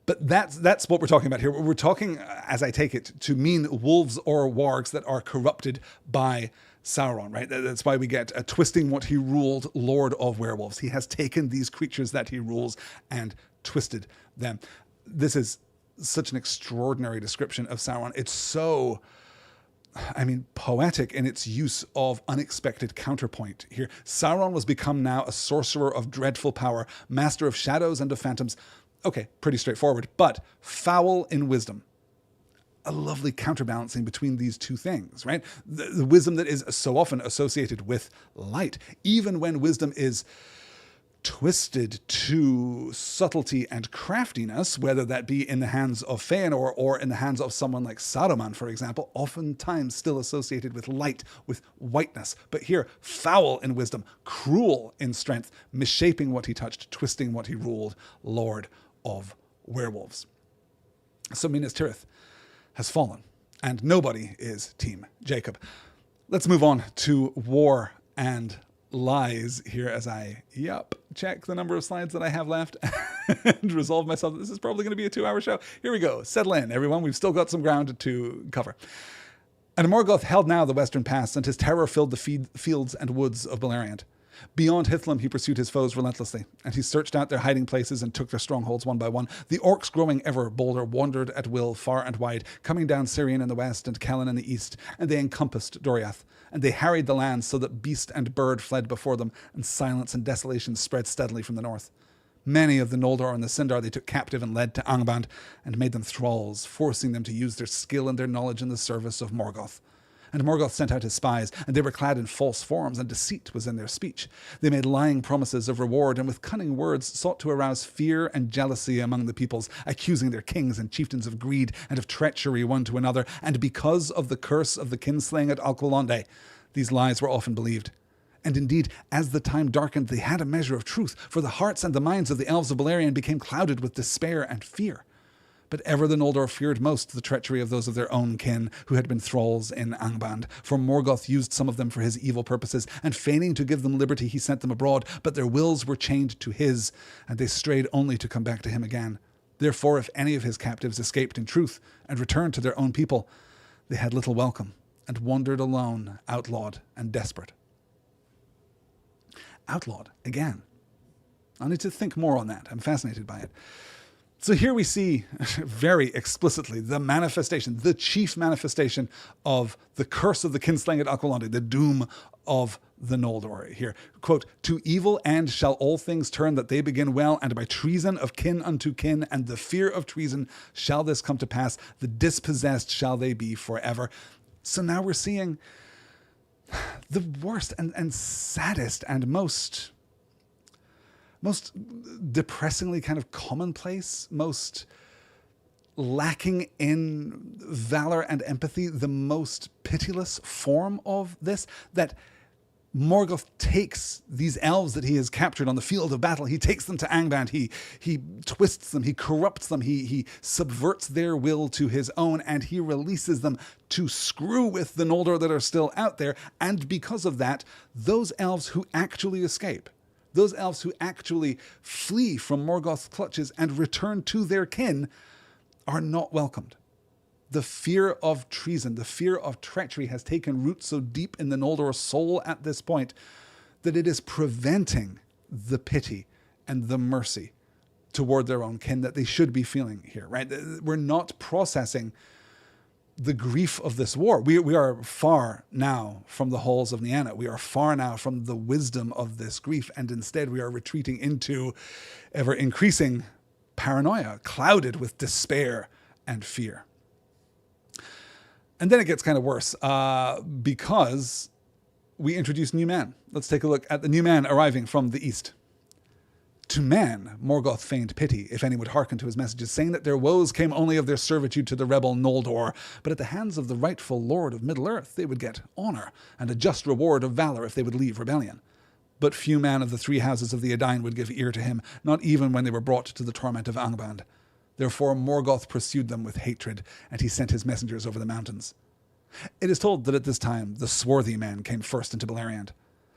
But that's what we're talking about here. We're talking, as I take it, to mean wolves or wargs that are corrupted by Sauron, right? That's why we get a twisting what he ruled Lord of Werewolves. He has taken these creatures that he rules and twisted them. This is such an extraordinary description of Sauron. It's so, poetic in its use of unexpected counterpoint here. Sauron was become now a sorcerer of dreadful power, master of shadows and of phantoms. Okay, pretty straightforward, but foul in wisdom. A lovely counterbalancing between these two things, right? The wisdom that is so often associated with light, even when wisdom is twisted to subtlety and craftiness, whether that be in the hands of Feanor or in the hands of someone like Saruman, for example, oftentimes still associated with light, with whiteness. But here, foul in wisdom, cruel in strength, misshaping what he touched, twisting what he ruled, Lord of Werewolves. So Minas Tirith has fallen, and nobody is Team Jacob. Let's move on to war and lies here as I, check the number of slides that I have left and resolve myself that this is probably going to be a 2-hour show. Here we go. Settle in, everyone. We've still got some ground to cover. And Morgoth held now the western pass, and his terror filled the fields and woods of Beleriand. Beyond Hithlum, he pursued his foes relentlessly, and he searched out their hiding places and took their strongholds one by one. The Orcs, growing ever bolder, wandered at will far and wide, coming down Sirion in the west and Kellan in the east, and they encompassed Doriath. And they harried the land so that beast and bird fled before them, and silence and desolation spread steadily from the north. Many of the Noldor and the Sindar they took captive and led to Angband, and made them thralls, forcing them to use their skill and their knowledge in the service of Morgoth. And Morgoth sent out his spies, and they were clad in false forms, and deceit was in their speech. They made lying promises of reward, and with cunning words sought to arouse fear and jealousy among the peoples, accusing their kings and chieftains of greed and of treachery one to another. And because of the curse of the kinslaying at Alqualonde, these lies were often believed. And indeed, as the time darkened, they had a measure of truth, for the hearts and the minds of the elves of Beleriand became clouded with despair and fear. But ever the Noldor feared most the treachery of those of their own kin who had been thralls in Angband, for Morgoth used some of them for his evil purposes, and feigning to give them liberty he sent them abroad, but their wills were chained to his, and they strayed only to come back to him again. Therefore, if any of his captives escaped in truth and returned to their own people, they had little welcome, and wandered alone, outlawed and desperate. Outlawed, again. I need to think more on that. I'm fascinated by it. So here we see very explicitly the manifestation, the chief manifestation of the curse of the kinslaying at Alqualonde, the doom of the Noldor here. Quote, "To evil end shall all things turn that they begin well, and by treason of kin unto kin, and the fear of treason shall this come to pass. The dispossessed shall they be forever." So now we're seeing the worst and saddest and most depressingly kind of commonplace, most lacking in valor and empathy, the most pitiless form of this, that Morgoth takes these elves that he has captured on the field of battle, he takes them to Angband, he twists them, he corrupts them, he subverts their will to his own, and he releases them to screw with the Noldor that are still out there. And because of that, those elves who actually escape, those elves who actually flee from Morgoth's clutches and return to their kin, are not welcomed. The fear of treason, the fear of treachery has taken root so deep in the Noldor soul at this point that it is preventing the pity and the mercy toward their own kin that they should be feeling here, right? We're not processing the grief of this war. We are far now from the halls of Nianna. We are far now from the wisdom of this grief, and instead we are retreating into ever increasing paranoia, clouded with despair and fear. And then it gets kind of worse because we introduce new men. Let's take a look at the new man arriving from the east. To man, Morgoth feigned pity, if any would hearken to his messages, saying that their woes came only of their servitude to the rebel Noldor, but at the hands of the rightful lord of Middle-earth they would get honour, and a just reward of valour if they would leave rebellion. But few men of the three houses of the Edain would give ear to him, not even when they were brought to the torment of Angband. Therefore Morgoth pursued them with hatred, and he sent his messengers over the mountains. It is told that at this time the swarthy men came first into Beleriand.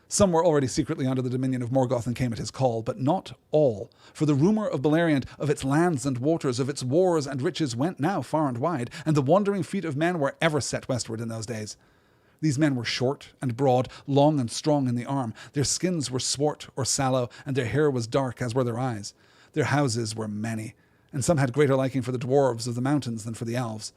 Some were already secretly under the dominion of Morgoth and came at his call, but not all, for the rumour of Beleriand, of its lands and waters, of its wars and riches went now far and wide, and the wandering feet of men were ever set westward in those days. These men were short and broad, long and strong in the arm. Their skins were swart or sallow, and their hair was dark, as were their eyes. Their houses were many, and some had greater liking for the dwarves of the mountains than for the elves.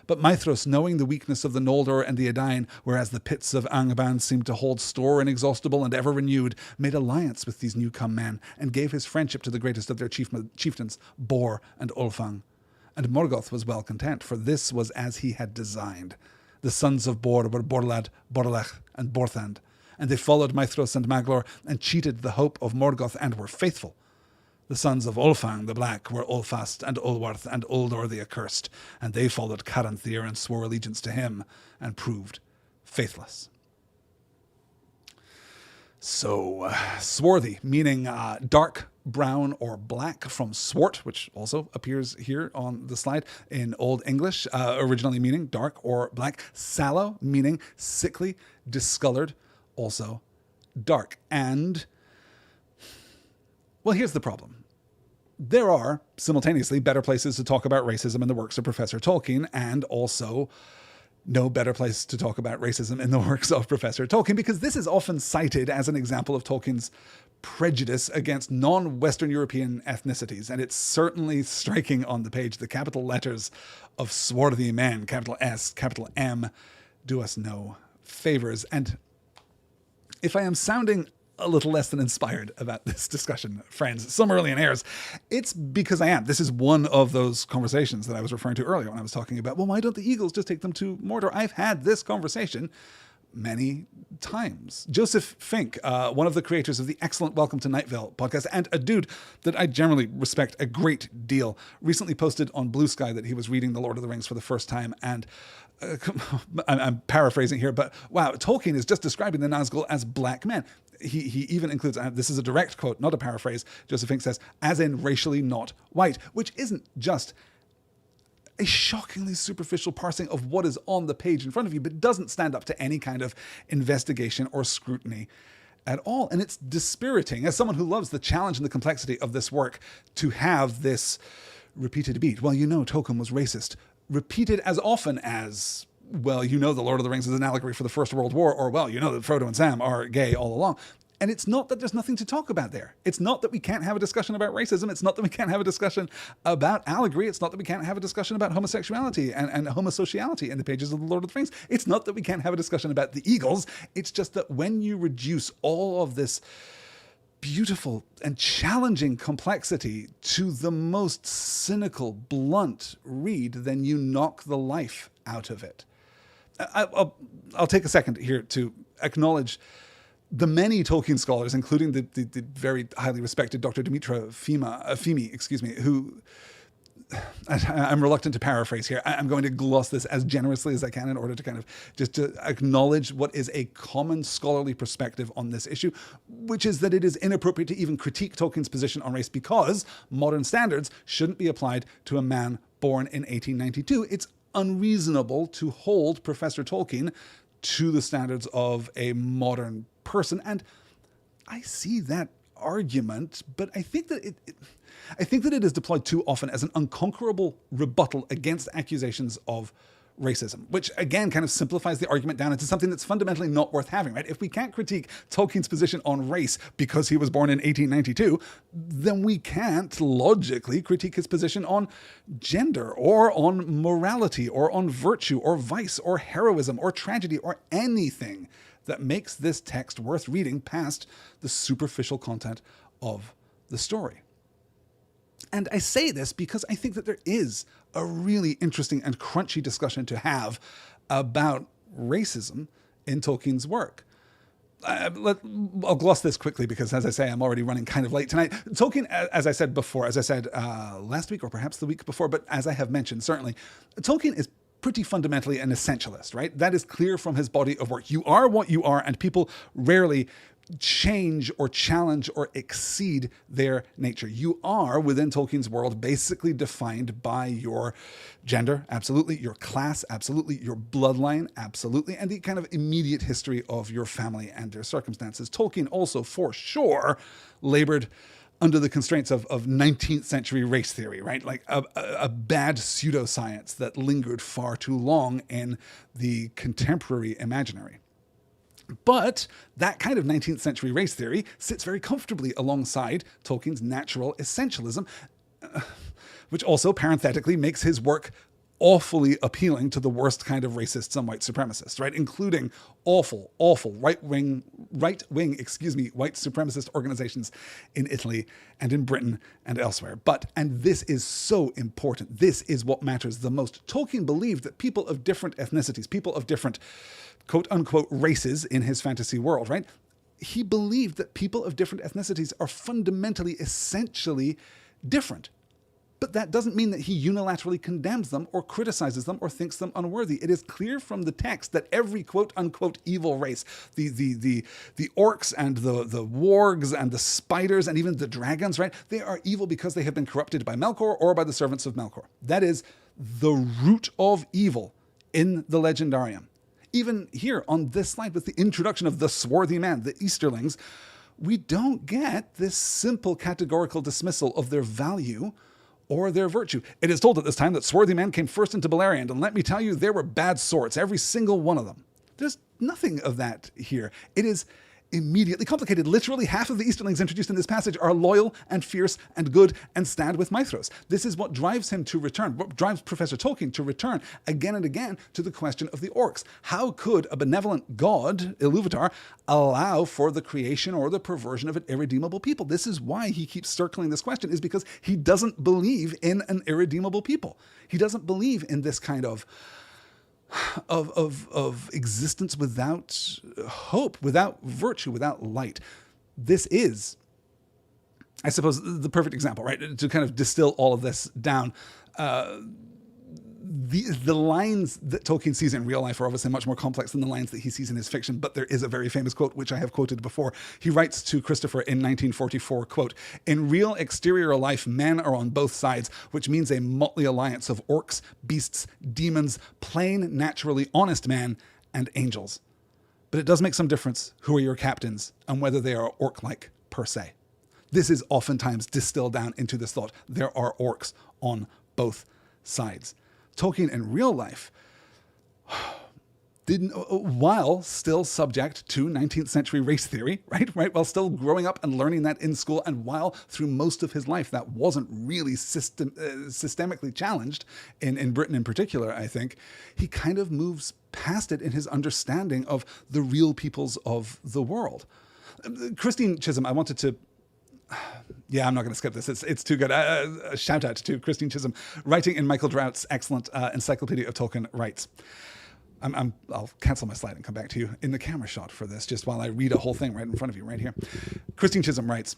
But Maethros, knowing the weakness of the Noldor and the Edain, whereas the pits of Angband seemed to hold store inexhaustible and ever renewed, made alliance with these new-come men, and gave his friendship to the greatest of their chieftains, Bor and Ulfang. And Morgoth was well content, for this was as he had designed. The sons of Bor were Borlad, Borlech, and Borthand, and they followed Maethros and Maglor, and cheated the hope of Morgoth, and were faithful. The sons of Ulfang the Black were Ulfast and Ulwarth and Uldor the Accursed, and they followed Caranthir and swore allegiance to him, and proved faithless. So, swarthy, meaning dark, brown, or black, from swart, which also appears here on the slide in Old English, originally meaning dark or black. Sallow, meaning sickly, discolored, also dark. And, well, here's the problem. There are, simultaneously, better places to talk about racism in the works of Professor Tolkien, and also no better place to talk about racism in the works of Professor Tolkien, because this is often cited as an example of Tolkien's prejudice against non-Western European ethnicities, and it's certainly striking on the page. The capital letters of swarthy men, capital S, capital M, do us no favors. And if I am sounding a little less than inspired about this discussion, friends, Silmarillion heirs, it's because I am. This is one of those conversations that I was referring to earlier when I was talking about, well, why don't the Eagles just take them to Mordor? I've had this conversation many times. Joseph Fink, one of the creators of the excellent Welcome to Night Vale podcast, and a dude that I generally respect a great deal, recently posted on Blue Sky that he was reading The Lord of the Rings for the first time, and I'm paraphrasing here, but wow, Tolkien is just describing the Nazgul as black men. He even includes, this is a direct quote, not a paraphrase, Joseph Fink says, as in racially not white, which isn't just a shockingly superficial parsing of what is on the page in front of you, but doesn't stand up to any kind of investigation or scrutiny at all. And it's dispiriting, as someone who loves the challenge and the complexity of this work, to have this repeated beat. Well, you know, Tolkien was racist. Repeated as often as, well, you know, The Lord of the Rings is an allegory for the First World War, or, well, you know that Frodo and Sam are gay all along. And it's not that there's nothing to talk about there. It's not that we can't have a discussion about racism. It's not that we can't have a discussion about allegory. It's not that we can't have a discussion about homosexuality and homosociality in the pages of The Lord of the Rings. It's not that we can't have a discussion about the Eagles. It's just that when you reduce all of this beautiful and challenging complexity to the most cynical, blunt read, then you knock the life out of it. I'll take a second here to acknowledge the many Tolkien scholars, including the very highly respected Dr. Dimitra Fimi, who, I'm reluctant to paraphrase here. I'm going to gloss this as generously as I can in order to kind of just to acknowledge what is a common scholarly perspective on this issue, which is that it is inappropriate to even critique Tolkien's position on race because modern standards shouldn't be applied to a man born in 1892. It's unreasonable to hold Professor Tolkien to the standards of a modern person. And I see that argument, but I think that it is deployed too often as an unconquerable rebuttal against accusations of racism, which again kind of simplifies the argument down into something that's fundamentally not worth having, right? If we can't critique Tolkien's position on race because he was born in 1892, then we can't logically critique his position on gender or on morality or on virtue or vice or heroism or tragedy or anything that makes this text worth reading past the superficial content of the story. And I say this because I think that there is a really interesting and crunchy discussion to have about racism in Tolkien's work. I'll gloss this quickly because, as I say, I'm already running kind of late tonight. Tolkien, as I said last week or perhaps the week before, but as I have mentioned, certainly, Tolkien is pretty fundamentally an essentialist, right? That is clear from his body of work. You are what you are, and people rarely change or challenge or exceed their nature. You are, within Tolkien's world, basically defined by your gender, absolutely, your class, absolutely, your bloodline, absolutely, and the kind of immediate history of your family and their circumstances. Tolkien also, for sure, labored under the constraints of 19th century race theory, right? Like a bad pseudoscience that lingered far too long in the contemporary imaginary. But that kind of 19th century race theory sits very comfortably alongside Tolkien's natural essentialism. which also parenthetically makes his work awfully appealing to the worst kind of racists and white supremacists, right? Including awful right-wing, white supremacist organizations in Italy and in Britain and elsewhere. But, and this is so important, this is what matters the most. Tolkien believed that people of different ethnicities, people of different quote-unquote races in his fantasy world, right? He believed that people of different ethnicities are fundamentally, essentially different. But that doesn't mean that he unilaterally condemns them or criticizes them or thinks them unworthy. It is clear from the text that every quote-unquote evil race, the orcs and the wargs and the spiders and even the dragons, right? They are evil because they have been corrupted by Melkor or by the servants of Melkor. That is the root of evil in the Legendarium. Even here on this slide with the introduction of the swarthy man, the Easterlings, we don't get this simple categorical dismissal of their value or their virtue. It is told at this time that swarthy men came first into Beleriand, and let me tell you, there were bad sorts, every single one of them. There's nothing of that here. It is immediately complicated. Literally half of the Easterlings introduced in this passage are loyal and fierce and good and stand with Maethros. This is what drives him to return, what drives Professor Tolkien to return again and again to the question of the orcs. How could a benevolent god, Ilúvatar, allow for the creation or the perversion of an irredeemable people? This is why he keeps circling this question, is because he doesn't believe in an irredeemable people. He doesn't believe in this kind of existence without hope, without virtue, without light. This is, I suppose, the perfect example, right? To kind of distill all of this down. The lines that Tolkien sees in real life are obviously much more complex than the lines that he sees in his fiction, but there is a very famous quote, which I have quoted before. He writes to Christopher in 1944, quote, "In real exterior life, men are on both sides, which means a motley alliance of orcs, beasts, demons, plain, naturally honest men, and angels. But it does make some difference who are your captains and whether they are orc-like per se." This is oftentimes distilled down into this thought. There are orcs on both sides. Tolkien in real life, while still subject to 19th century race theory, right? While still growing up and learning that in school, and while through most of his life that wasn't really systemically challenged, in Britain in particular, I think, he kind of moves past it in his understanding of the real peoples of the world. Christine Chisholm, I wanted to... Yeah, I'm not going to skip this. It's too good. A shout out to Christine Chisholm, writing in Michael Drout's excellent Encyclopedia of Tolkien, writes, I'll cancel my slide and come back to you in the camera shot for this, just while I read a whole thing right in front of you, right here. Christine Chisholm writes,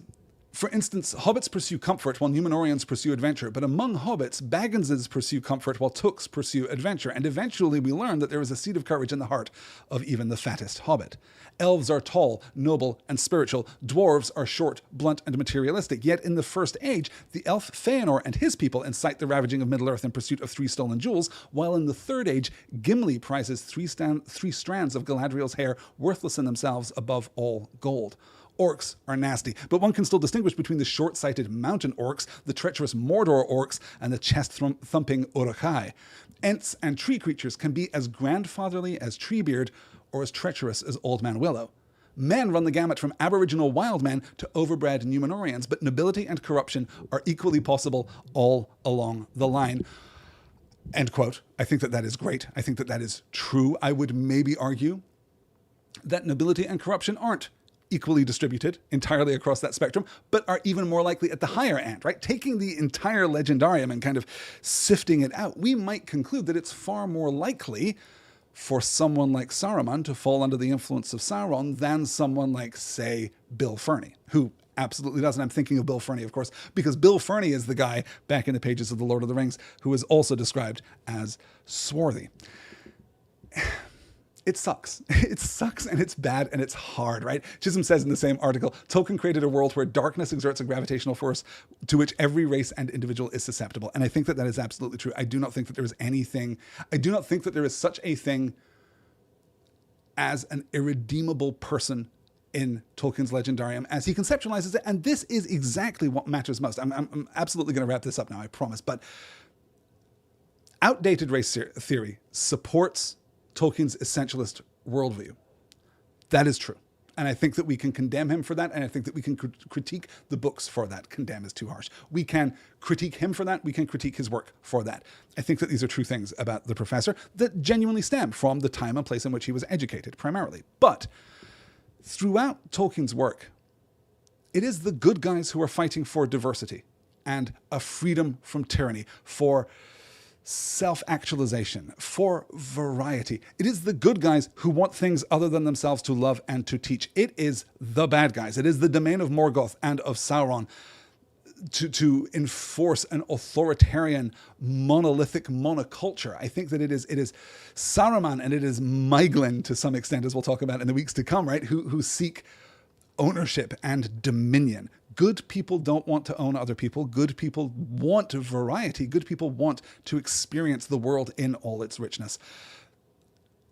"For instance, hobbits pursue comfort while Númenóreans pursue adventure, but among hobbits, Bagginses pursue comfort while Tooks pursue adventure, and eventually we learn that there is a seed of courage in the heart of even the fattest hobbit. Elves are tall, noble, and spiritual. Dwarves are short, blunt, and materialistic. Yet in the First Age, the elf Fëanor and his people incite the ravaging of Middle-earth in pursuit of 3 stolen jewels, while in the Third Age, Gimli prizes 3 strands of Galadriel's hair, worthless in themselves, above all gold. Orcs are nasty, but one can still distinguish between the short-sighted mountain orcs, the treacherous Mordor orcs, and the chest-thumping Uruk-hai. Ents and tree creatures can be as grandfatherly as Treebeard or as treacherous as Old Man Willow. Men run the gamut from aboriginal wild men to overbred Númenóreans, but nobility and corruption are equally possible all along the line." End quote. I think that is great. I think that is true. I would maybe argue that nobility and corruption aren't equally distributed entirely across that spectrum, but are even more likely at the higher end, right? Taking the entire Legendarium and kind of sifting it out, we might conclude that it's far more likely for someone like Saruman to fall under the influence of Sauron than someone like, say, Bill Ferny, who absolutely doesn't. I'm thinking of Bill Ferny, of course, because Bill Ferny is the guy back in the pages of The Lord of the Rings who is also described as swarthy. It sucks. It sucks, and it's bad, and it's hard, right? Chisholm says in the same article, Tolkien created a world where darkness exerts a gravitational force to which every race and individual is susceptible. And I think that is absolutely true. I do not think that there is such a thing as an irredeemable person in Tolkien's Legendarium as he conceptualizes it. And this is exactly what matters most. I'm absolutely going to wrap this up now, I promise. But outdated race theory supports Tolkien's essentialist worldview. That is true. And I think that we can condemn him for that, and I think that we can critique the books for that. Condemn is too harsh. We can critique him for that, we can critique his work for that. I think that these are true things about the professor that genuinely stem from the time and place in which he was educated, primarily. But throughout Tolkien's work, it is the good guys who are fighting for diversity and a freedom from tyranny, for self-actualization, for variety. It is the good guys who want things other than themselves to love and to teach. It is the bad guys. It is the domain of Morgoth and of Sauron to enforce an authoritarian, monolithic monoculture. I think that it is Saruman and it is Maeglin, to some extent, as we'll talk about in the weeks to come, right? Who seek ownership and dominion. Good people don't want to own other people. Good people want variety. Good people want to experience the world in all its richness.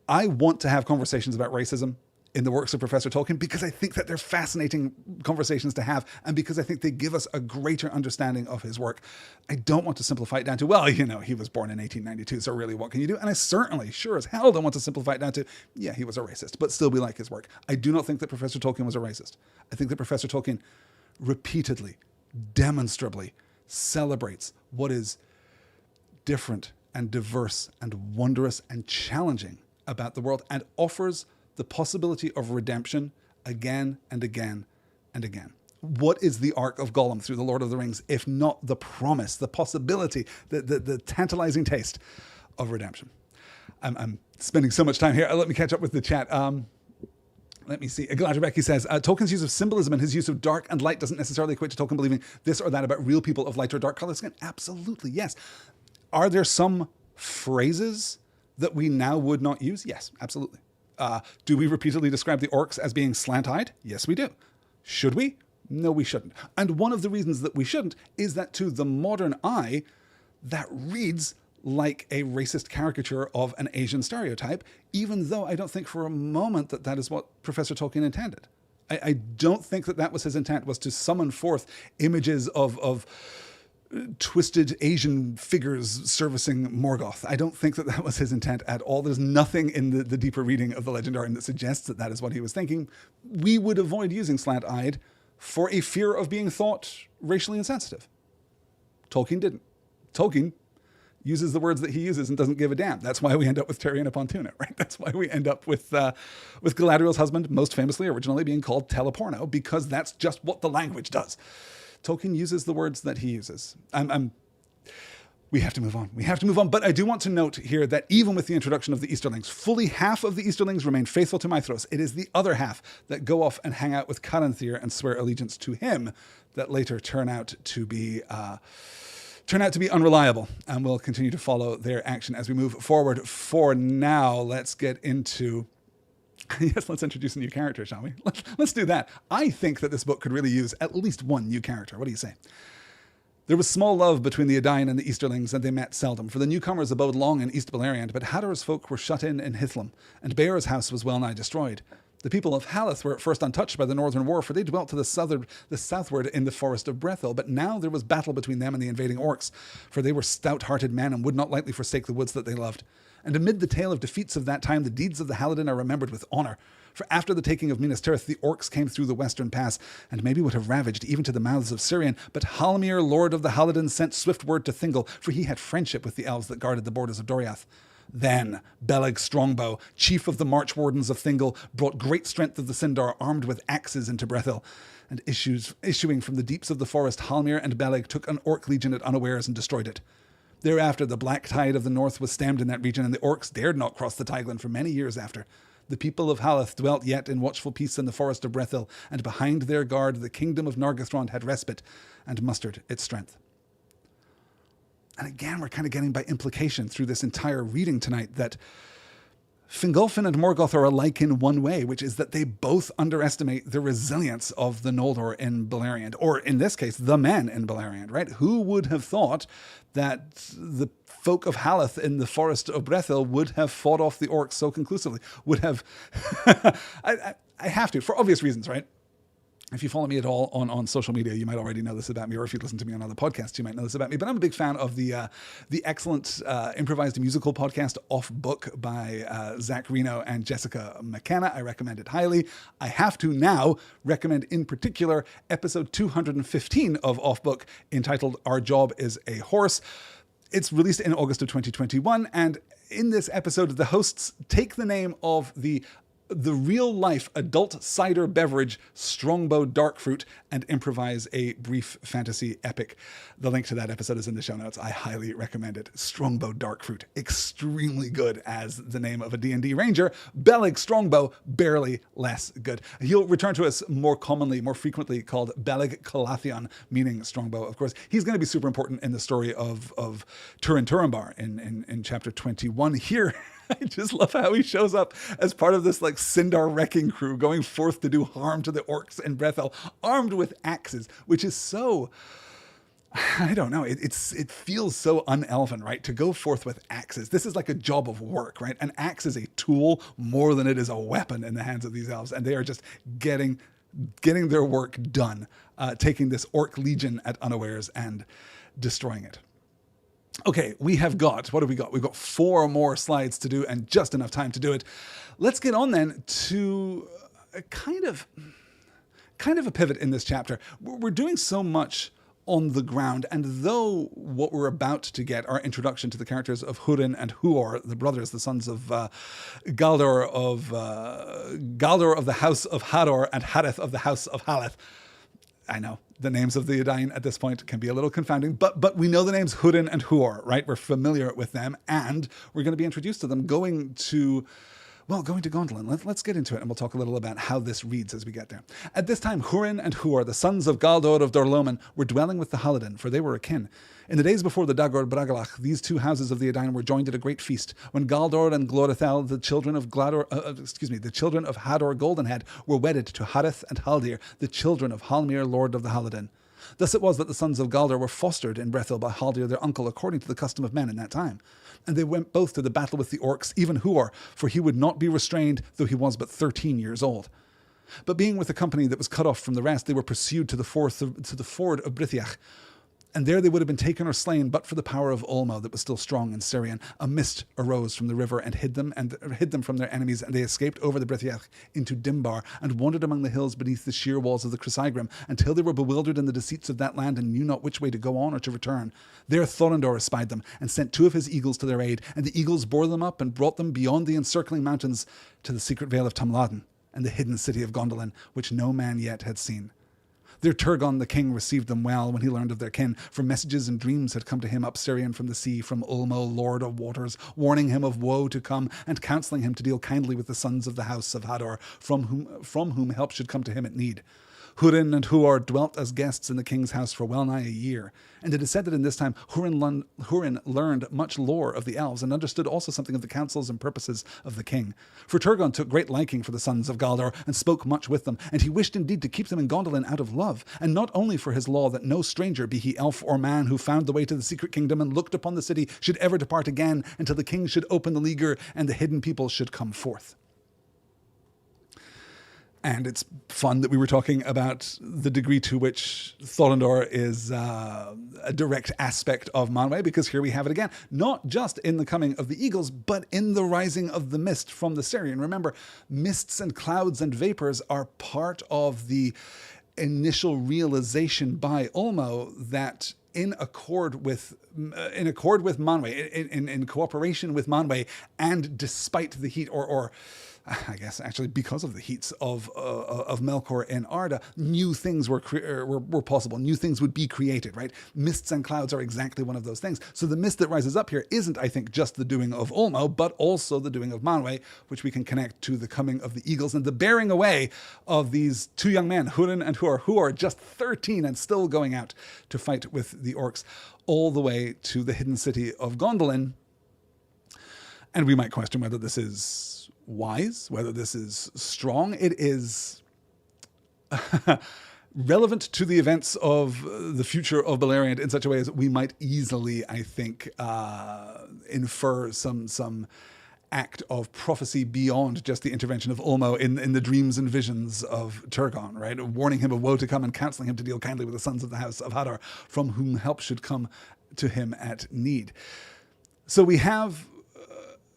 I want to have conversations about racism in the works of Professor Tolkien because I think that they're fascinating conversations to have, and because I think they give us a greater understanding of his work. I don't want to simplify it down to, well, you know, he was born in 1892, so really what can you do? And I certainly, sure as hell, don't want to simplify it down to, yeah, he was a racist, but still we like his work. I do not think that Professor Tolkien was a racist. I think that Professor Tolkien repeatedly, demonstrably celebrates what is different and diverse and wondrous and challenging about the world, and offers the possibility of redemption again and again and again. What is the arc of Gollum through The Lord of the Rings, if not the promise, the possibility, the tantalizing taste of redemption? I'm spending so much time here. Let me catch up with the chat. Let me see. Gladrebecki says, Tolkien's use of symbolism and his use of dark and light doesn't necessarily equate to Tolkien believing this or that about real people of light or dark colored skin. Absolutely, yes. Are there some phrases that we now would not use? Yes, absolutely. Do we repeatedly describe the orcs as being slant-eyed? Yes, we do. Should we? No, we shouldn't. And one of the reasons that we shouldn't is that to the modern eye, that reads like a racist caricature of an Asian stereotype, even though I don't think for a moment that that is what Professor Tolkien intended. I don't think that that was his intent, was to summon forth images of twisted Asian figures servicing Morgoth. I don't think that that was his intent at all. There's nothing in the deeper reading of the Legendarium that suggests that that is what he was thinking. We would avoid using slant-eyed for a fear of being thought racially insensitive. Tolkien didn't. Tolkien uses the words that he uses and doesn't give a damn. That's why we end up with Tyrion upon Tuna, right? That's why we end up with Galadriel's husband, most famously originally being called Teleporno, because that's just what the language does. Tolkien uses the words that he uses. We have to move on. We have to move on. But I do want to note here that even with the introduction of the Easterlings, fully half of the Easterlings remain faithful to Maithros. It is the other half that go off and hang out with Caranthir and swear allegiance to him that later turn out to be unreliable, and we'll continue to follow their action as we move forward. For now, let's get into... Yes, let's introduce a new character, shall we? Let's do that. I think that this book could really use at least one new character. What do you say? There was small love between the Edain and the Easterlings, and they met seldom, for the newcomers abode long in East Beleriand, but Hador's folk were shut in Hithlum, and Beor's house was well nigh destroyed. The people of Haleth were at first untouched by the Northern War, for they dwelt to the southward in the forest of Brethil, but now there was battle between them and the invading Orcs, for they were stout-hearted men and would not lightly forsake the woods that they loved. And amid the tale of defeats of that time, the deeds of the Halidin are remembered with honour. For after the taking of Minas Tirith, the Orcs came through the western pass, and maybe would have ravaged even to the mouths of Sirion, but Halmir, lord of the Halidin, sent swift word to Thingol, for he had friendship with the elves that guarded the borders of Doriath. Then Beleg Strongbow, chief of the march wardens of Thingol, brought great strength of the Sindar, armed with axes, into Brethil. And issuing from the deeps of the forest, Halmir and Beleg took an Orc legion at unawares and destroyed it. Thereafter, the black tide of the north was stemmed in that region, and the Orcs dared not cross the Tiglan for many years after. The people of Haleth dwelt yet in watchful peace in the forest of Brethil, and behind their guard the kingdom of Nargothrond had respite and mustered its strength. And again, we're kind of getting by implication through this entire reading tonight that Fingolfin and Morgoth are alike in one way, which is that they both underestimate the resilience of the Noldor in Beleriand, or in this case, the men in Beleriand, right? Who would have thought that the folk of Haleth in the forest of Brethil would have fought off the Orcs so conclusively? Would have... I have to, for obvious reasons, right? If you follow me at all on social media, you might already know this about me, or if you listen to me on other podcasts, you might know this about me. But I'm a big fan of the excellent improvised musical podcast Off Book by Zach Reno and Jessica McKenna. I recommend it highly. I have to now recommend in particular episode 215 of Off Book, entitled Our Job is a Horse. It's released in August of 2021, and in this episode, the hosts take the name of the real-life adult cider beverage Strongbow Darkfruit and improvise a brief fantasy epic. The link to that episode is in the show notes. I highly recommend it. Strongbow Darkfruit, extremely good as the name of a D&D ranger. Beleg Strongbow, barely less good. He'll return to us more frequently called Beleg Calathion, meaning Strongbow, of course. He's going to be super important in the story of Turin Turambar in chapter 21. Here, I just love how he shows up as part of this like Sindar wrecking crew going forth to do harm to the orcs in Brethel, armed with axes, which is so, I don't know, it feels so un-elven, right? To go forth with axes. This is like a job of work, right? An axe is a tool more than it is a weapon in the hands of these elves, and they are just getting their work done, taking this orc legion at unawares and destroying it. Okay, we have got, what have we got? We've got 4 more slides to do and just enough time to do it. Let's get on then to a kind of a pivot in this chapter. We're doing so much on the ground, and though what we're about to get, our introduction to the characters of Hurin and Huor, the brothers, the sons of Galdor of the house of Hador and Hadeth of the house of Haleth. I know the names of the Edain at this point can be a little confounding, but we know the names Hurin and Huor, right? We're familiar with them, and we're going to be introduced to them going to Gondolin. Let's get into it, and we'll talk a little about how this reads as we get there. At this time, Hurin and Huor, the sons of Galdor of Dorloman, were dwelling with the Haladin, for they were akin. In the days before the Dagor Bragalach, these 2 houses of the Edain were joined at a great feast, when Galdor and Glorithel, the children of Hador Goldenhead, were wedded to Hadeth and Haldir, the children of Halmir, lord of the Haladin. Thus it was that the sons of Galdor were fostered in Brethil by Haldir their uncle, according to the custom of men in that time. And they went both to the battle with the orcs, even Huor, for he would not be restrained, though he was but 13 years old. But being with a company that was cut off from the rest, they were pursued to the ford of Brithiach. And there they would have been taken or slain, but for the power of Ulmo that was still strong in Syrian. A mist arose from the river and hid them from their enemies, and they escaped over the Brithiach into Dimbar, and wandered among the hills beneath the sheer walls of the Chrysaegrim, until they were bewildered in the deceits of that land, and knew not which way to go on or to return. There Thorondor espied them, and sent 2 of his eagles to their aid, and the eagles bore them up, and brought them beyond the encircling mountains to the secret vale of Tamladin, and the hidden city of Gondolin, which no man yet had seen. There Turgon the king received them well when he learned of their kin, for messages and dreams had come to him up Syrian from the sea, from Ulmo, lord of waters, warning him of woe to come, and counselling him to deal kindly with the sons of the house of Hador, from whom help should come to him at need. Hurin and Huor dwelt as guests in the king's house for well nigh a year, and it is said that in this time Hurin learned much lore of the elves, and understood also something of the counsels and purposes of the king. For Turgon took great liking for the sons of Galdor, and spoke much with them, and he wished indeed to keep them in Gondolin out of love, and not only for his law that no stranger, be he elf or man, who found the way to the secret kingdom and looked upon the city, should ever depart again, until the king should open the leaguer, and the hidden people should come forth. And it's fun that we were talking about the degree to which Thorondor is a direct aspect of Manwë, because here we have it again. Not just in the coming of the eagles, but in the rising of the mist from the Syrian. Remember, mists and clouds and vapors are part of the initial realization by Ulmo that in accord with Manwë, in cooperation with Manwë, and despite the heat, or I guess actually because of the heats of Melkor and Arda, new things were possible. New things would be created, right? Mists and clouds are exactly one of those things. So the mist that rises up here isn't, I think, just the doing of Ulmo, but also the doing of Manwë, which we can connect to the coming of the eagles and the bearing away of these 2 young men, Hurin and Huor, who are just 13 and still going out to fight with the orcs, all the way to the hidden city of Gondolin. And we might question whether this is wise, whether this is strong. It is relevant to the events of the future of Beleriand in such a way as we might easily, I think, infer some act of prophecy beyond just the intervention of Ulmo in the dreams and visions of Turgon, right? Warning him of woe to come and counseling him to deal kindly with the sons of the house of Hadar, from whom help should come to him at need. So we have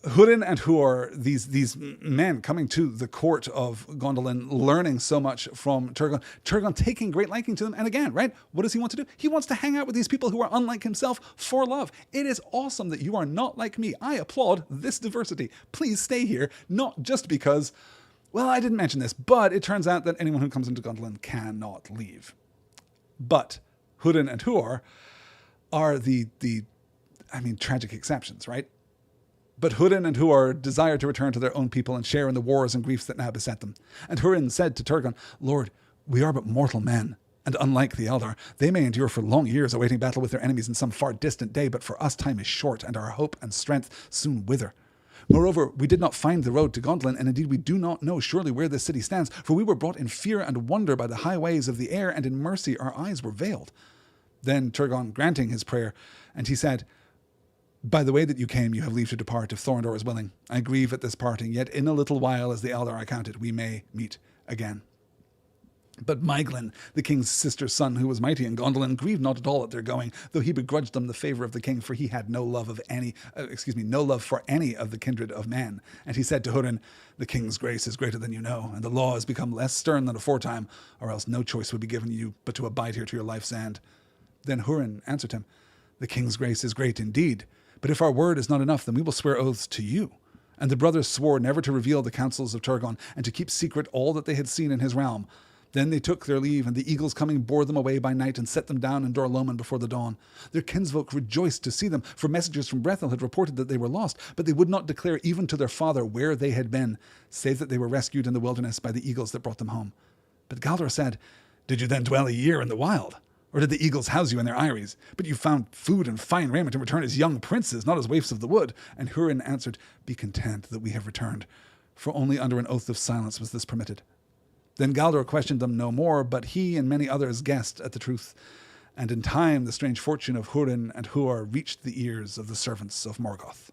Húrin and Huor, these men coming to the court of Gondolin, learning so much from Turgon. Turgon taking great liking to them. And again, right, what does he want to do? He wants to hang out with these people who are unlike himself for love. It is awesome that you are not like me. I applaud this diversity. Please stay here, not just because, well, I didn't mention this, but it turns out that anyone who comes into Gondolin cannot leave. But Húrin and Huor are the tragic exceptions, right? But Húrin and Huor desired to return to their own people and share in the wars and griefs that now beset them. And Húrin said to Turgon, Lord, we are but mortal men, and unlike the Eldar, they may endure for long years awaiting battle with their enemies in some far distant day, but for us time is short, and our hope and strength soon wither. Moreover, we did not find the road to Gondolin, and indeed we do not know surely where this city stands, for we were brought in fear and wonder by the highways of the air, and in mercy our eyes were veiled. Then Turgon granting his prayer, and he said, By the way that you came, you have leave to depart, if Thorondor is willing. I grieve at this parting, yet in a little while, as the Eldar I counted, we may meet again. But Maeglin, the king's sister's son, who was mighty in Gondolin, grieved not at all at their going, though he begrudged them the favour of the king, for he had no love for any of the kindred of man. And he said to Húrin, The king's grace is greater than you know, and the law has become less stern than aforetime, or else no choice would be given you but to abide here to your life's end. Then Húrin answered him, The king's grace is great indeed, but if our word is not enough, then we will swear oaths to you. And the brothers swore never to reveal the counsels of Turgon, and to keep secret all that they had seen in his realm. Then they took their leave, and the eagles coming bore them away by night, and set them down in Dor Loman before the dawn. Their kinsfolk rejoiced to see them, for messengers from Brethil had reported that they were lost, but they would not declare even to their father where they had been, save that they were rescued in the wilderness by the eagles that brought them home. But Galdor said, Did you then dwell a year in the wild? Or did the eagles house you in their eyries? But you found food and fine raiment in return as young princes, not as waifs of the wood. And Húrin answered, Be content that we have returned, for only under an oath of silence was this permitted. Then Galdor questioned them no more, but he and many others guessed at the truth. And in time the strange fortune of Húrin and Huor reached the ears of the servants of Morgoth.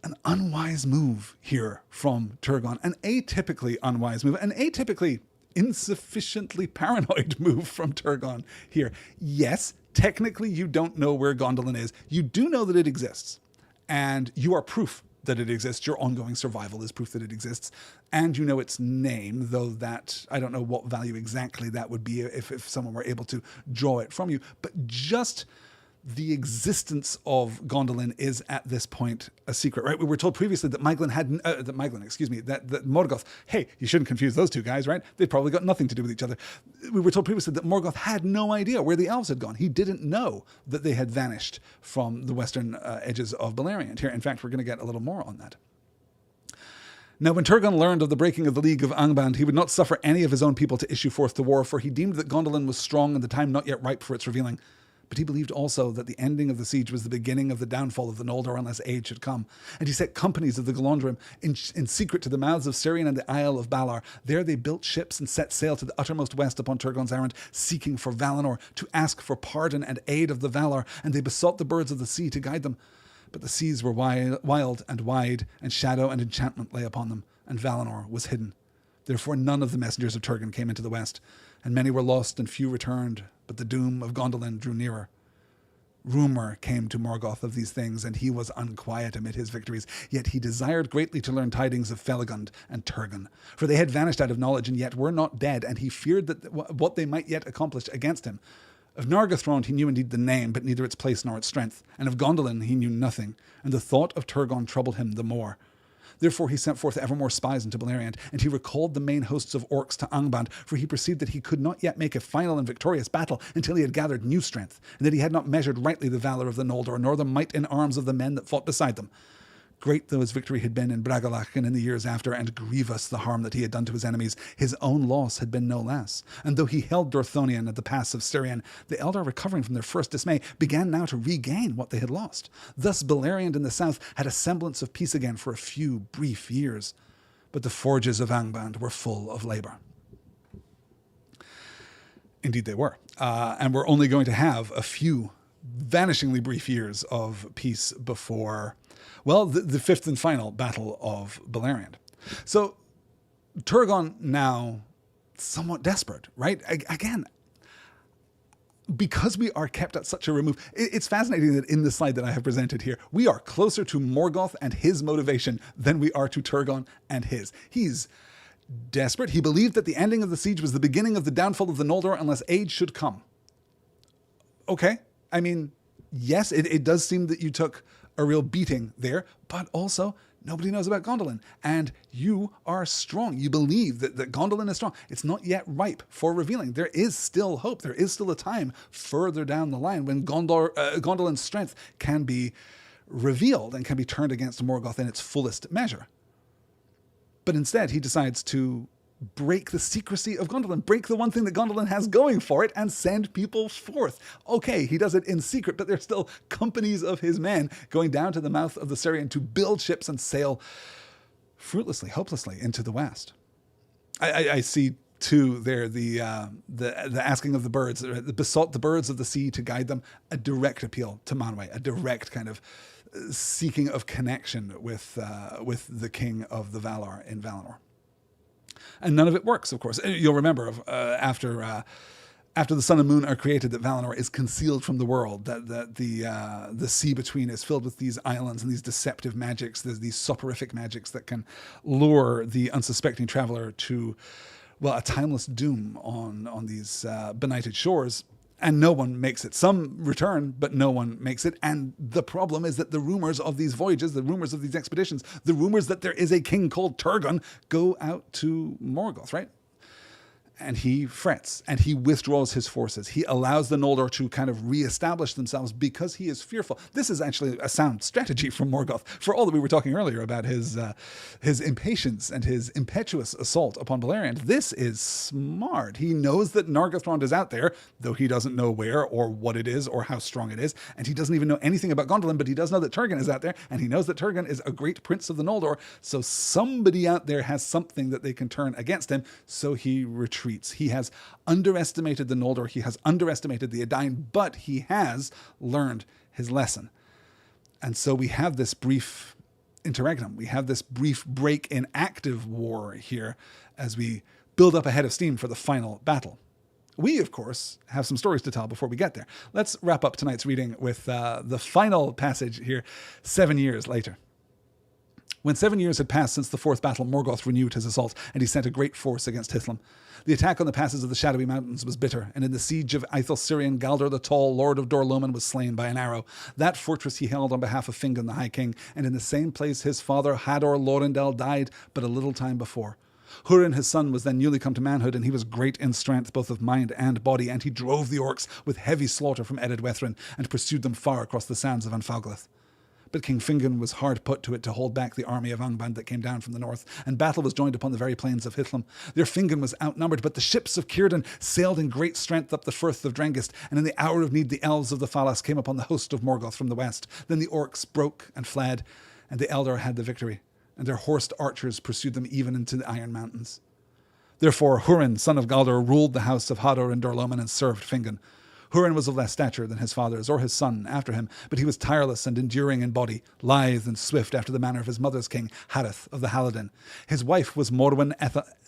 An unwise move here from Turgon, an atypically unwise move, an atypically insufficiently paranoid move from Turgon here. Yes, technically you don't know where Gondolin is. You do know that it exists, and you are proof that it exists. Your ongoing survival is proof that it exists, and you know its name, though that, I don't know what value exactly that would be if someone were able to draw it from you, but just the existence of Gondolin is at this point a secret, right? We were told previously that Morgoth, hey, you shouldn't confuse those two guys, right? They've probably got nothing to do with each other. We were told previously that Morgoth had no idea where the elves had gone. He didn't know that they had vanished from the western edges of Beleriand. Here, in fact, we're going to get a little more on that. Now, when Turgon learned of the breaking of the League of Angband, he would not suffer any of his own people to issue forth to war, for he deemed that Gondolin was strong and the time not yet ripe for its revealing. But he believed also that the ending of the siege was the beginning of the downfall of the Noldor unless aid should come. And he set companies of the Galandrim in secret to the mouths of Sirion and the Isle of Balar. There they built ships and set sail to the uttermost west upon Turgon's errand, seeking for Valinor, to ask for pardon and aid of the Valar, and they besought the birds of the sea to guide them. But the seas were wild and wide, and shadow and enchantment lay upon them, and Valinor was hidden. Therefore none of the messengers of Turgon came into the west, and many were lost and few returned, but the doom of Gondolin drew nearer. Rumour came to Morgoth of these things, and he was unquiet amid his victories, yet he desired greatly to learn tidings of Felagund and Turgon, for they had vanished out of knowledge and yet were not dead, and he feared that what they might yet accomplish against him. Of Nargothrond he knew indeed the name, but neither its place nor its strength, and of Gondolin he knew nothing, and the thought of Turgon troubled him the more. Therefore he sent forth ever more spies into Beleriand, and he recalled the main hosts of Orcs to Angband, for he perceived that he could not yet make a final and victorious battle until he had gathered new strength, and that he had not measured rightly the valour of the Noldor, nor the might in arms of the men that fought beside them. Great though his victory had been in Bragalach and in the years after, and grievous the harm that he had done to his enemies, his own loss had been no less. And though he held Dorthonion at the pass of Sirion, the Eldar, recovering from their first dismay, began now to regain what they had lost. Thus Beleriand in the south had a semblance of peace again for a few brief years. But the forges of Angband were full of labour. Indeed they were. And we're only going to have a few vanishingly brief years of peace before, well, the fifth and final Battle of Beleriand. So Turgon now somewhat desperate, right? Again, because we are kept at such a remove, it's fascinating that in the slide that I have presented here, we are closer to Morgoth and his motivation than we are to Turgon and his. He's desperate. He believed that the ending of the siege was the beginning of the downfall of the Noldor unless aid should come. Okay, I mean, yes, it does seem that you took a real beating there, but also nobody knows about Gondolin, and you are strong. You believe that Gondolin is strong. It's not yet ripe for revealing. There is still hope. There is still a time further down the line when Gondolin's strength can be revealed and can be turned against Morgoth in its fullest measure. But instead, he decides to break the secrecy of Gondolin, break the one thing that Gondolin has going for it, and send people forth. Okay, he does it in secret, but there's still companies of his men going down to the mouth of the Sirion to build ships and sail fruitlessly, hopelessly into the west. I see too there the asking of the birds, besought the birds of the sea to guide them, a direct appeal to Manwë, a direct kind of seeking of connection with the king of the Valar in Valinor. And none of it works, of course. You'll remember after the sun and moon are created, that Valinor is concealed from the world, that the sea between is filled with these islands and these deceptive magics. There's these soporific magics that can lure the unsuspecting traveler to, well, a timeless doom on these benighted shores. And no one makes it. Some return, but no one makes it. And the problem is that the rumors of these voyages, the rumors of these expeditions, the rumors that there is a king called Turgon go out to Morgoth, right? And he frets and he withdraws his forces. He allows the Noldor to kind of reestablish themselves because he is fearful. This is actually a sound strategy from Morgoth. For all that we were talking earlier about his impatience and his impetuous assault upon Beleriand, this is smart. He knows that Nargothrond is out there, though he doesn't know where or what it is or how strong it is. And he doesn't even know anything about Gondolin, but he does know that Turgon is out there. And he knows that Turgon is a great prince of the Noldor. So somebody out there has something that they can turn against him. So he retreats. He has underestimated the Noldor. He has underestimated the Edain, but he has learned his lesson. And so we have this brief interregnum. We have this brief break in active war here as we build up a head of steam for the final battle. We, of course, have some stories to tell before we get there. Let's wrap up tonight's reading with the final passage here, 7 years later. When 7 years had passed since the fourth battle, Morgoth renewed his assault, and he sent a great force against Hithlum. The attack on the passes of the Shadowy Mountains was bitter, and in the siege of Aethel Sirion, Galdor the Tall, Lord of Dor-Lomin, was slain by an arrow. That fortress he held on behalf of Fingon the High King, and in the same place his father Hador Lorindel died but a little time before. Hurin, his son, was then newly come to manhood, and he was great in strength, both of mind and body, and he drove the Orcs with heavy slaughter from Ered Wethrin, and pursued them far across the sands of Anfalglith. But King Fingon was hard put to it to hold back the army of Angband that came down from the north, and battle was joined upon the very plains of Hithlum. There Fingon was outnumbered, but the ships of Círdan sailed in great strength up the firth of Drengist, and in the hour of need the elves of the Falas came upon the host of Morgoth from the west. Then the Orcs broke and fled, and the Eldar had the victory, and their horsed archers pursued them even into the Iron Mountains. Therefore Hurin, son of Galdor, ruled the house of Hador and Dor-Lomin and served Fingon. Hurin was of less stature than his fathers or his son after him, but he was tireless and enduring in body, lithe and swift after the manner of his mother's king, Harith of the Haladin. His wife was Morwen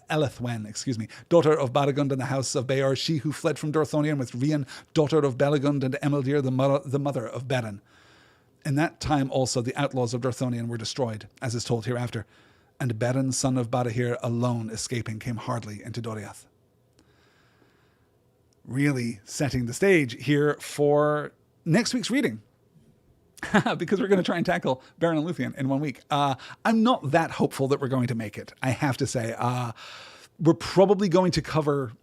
Elethwen, daughter of Baragund and the house of Beor, she who fled from Dorthonion with Rian, daughter of Belegund, and Emeldir, the mother of Beren. In that time also the outlaws of Dorthonion were destroyed, as is told hereafter, and Beren, son of Barahir, alone escaping, came hardly into Doriath. Really setting the stage here for next week's reading, because we're going to try and tackle Beren and Luthien in 1 week. I'm not that hopeful that we're going to make it, I have to say. We're probably going to cover,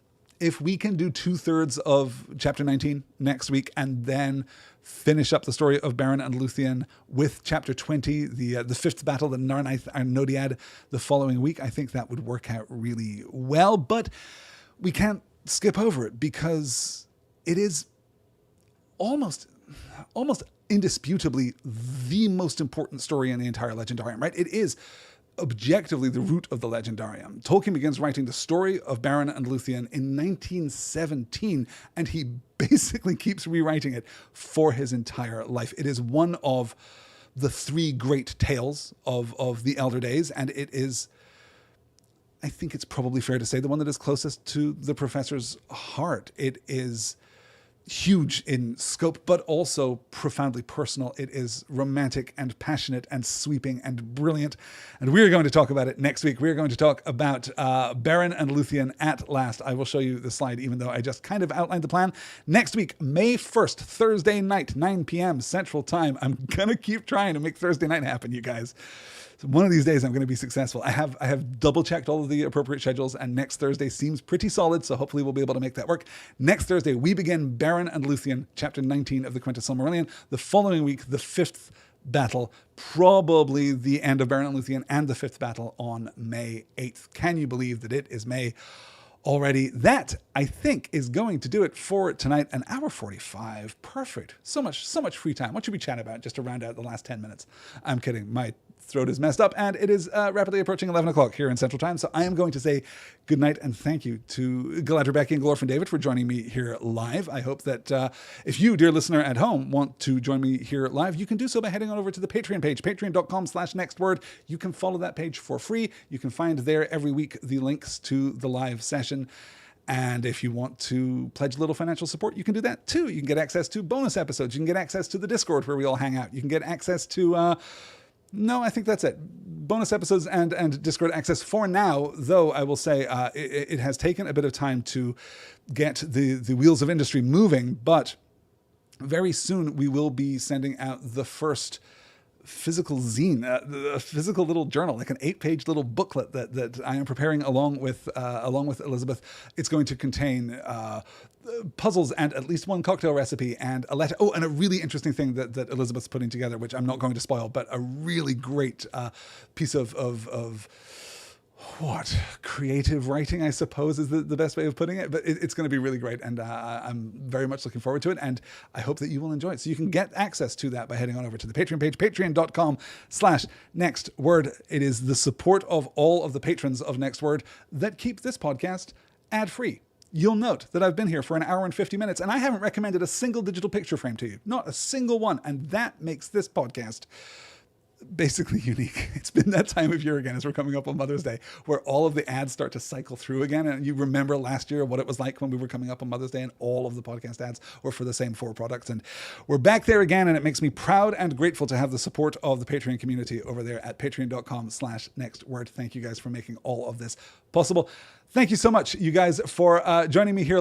if we can do 2/3 of Chapter 19 next week, and then finish up the story of Beren and Luthien with Chapter 20, the fifth battle, the Narnath and Nodiad, the following week. I think that would work out really well, but we can't skip over it because it is almost indisputably the most important story in the entire Legendarium, right? It is objectively the root of the Legendarium. Tolkien begins writing the story of Beren and Luthien in 1917, and he basically keeps rewriting it for his entire life. It is one of the three great tales of the Elder Days, and it is, I think it's probably fair to say, the one that is closest to the professor's heart. It is huge in scope, but also profoundly personal. It is romantic and passionate and sweeping and brilliant. And we're going to talk about it next week. We're going to talk about Beren and Luthien at last. I will show you the slide, even though I just kind of outlined the plan. Next week, May 1st, Thursday night, 9 p.m. Central Time. I'm going to keep trying to make Thursday night happen, you guys. So one of these days I'm going to be successful. I have double checked all of the appropriate schedules, and next Thursday seems pretty solid, so hopefully we'll be able to make that work. Next Thursday, we begin Beren and Luthien, chapter 19 of the Quintus Silmarillion. The following week, the fifth battle, probably the end of Beren and Luthien, and the fifth battle on May 8th. Can you believe that it is May already? That, I think, is going to do it for tonight. An hour 45. Perfect. So much free time. What should we chat about just to round out the last 10 minutes? I'm kidding. My throat is messed up, and it is rapidly approaching 11 o'clock here in Central Time. So I am going to say good night and thank you to Galadriel, Becky, and Glorfin David for joining me here live. I hope that if you, dear listener at home, want to join me here live, you can do so by heading on over to the Patreon page, patreon.com/nextword. You can follow that page for free. You can find there every week the links to the live session. And if you want to pledge a little financial support, you can do that too. You can get access to bonus episodes. You can get access to the Discord where we all hang out. You can get access to... No, I think that's it. Bonus episodes and Discord access for now, though I will say it has taken a bit of time to get the wheels of industry moving, but very soon we will be sending out the first physical zine, a physical little journal, like an 8-page little booklet that I am preparing along with Elizabeth. It's going to contain puzzles and at least one cocktail recipe and a letter. Oh, and a really interesting thing that Elizabeth's putting together, which I'm not going to spoil, but a really great piece of what creative writing, I suppose, is the best way of putting it. But it's going to be really great, and I'm very much looking forward to it, and I hope that you will enjoy it. So you can get access to that by heading on over to the Patreon page, patreon.com/nextword. It is the support of all of the patrons of Nextword that keep this podcast ad-free. You'll note that I've been here for an hour and 50 minutes, and I haven't recommended a single digital picture frame to you. Not a single one. And that makes this podcast basically unique. It's been that time of year again as we're coming up on Mother's Day where all of the ads start to cycle through again. And you remember last year what it was like when we were coming up on Mother's Day and all of the podcast ads were for the same 4 products. And we're back there again, and it makes me proud and grateful to have the support of the Patreon community over there at patreon.com/nextword. Thank you guys for making all of this possible. Thank you so much, you guys, for joining me here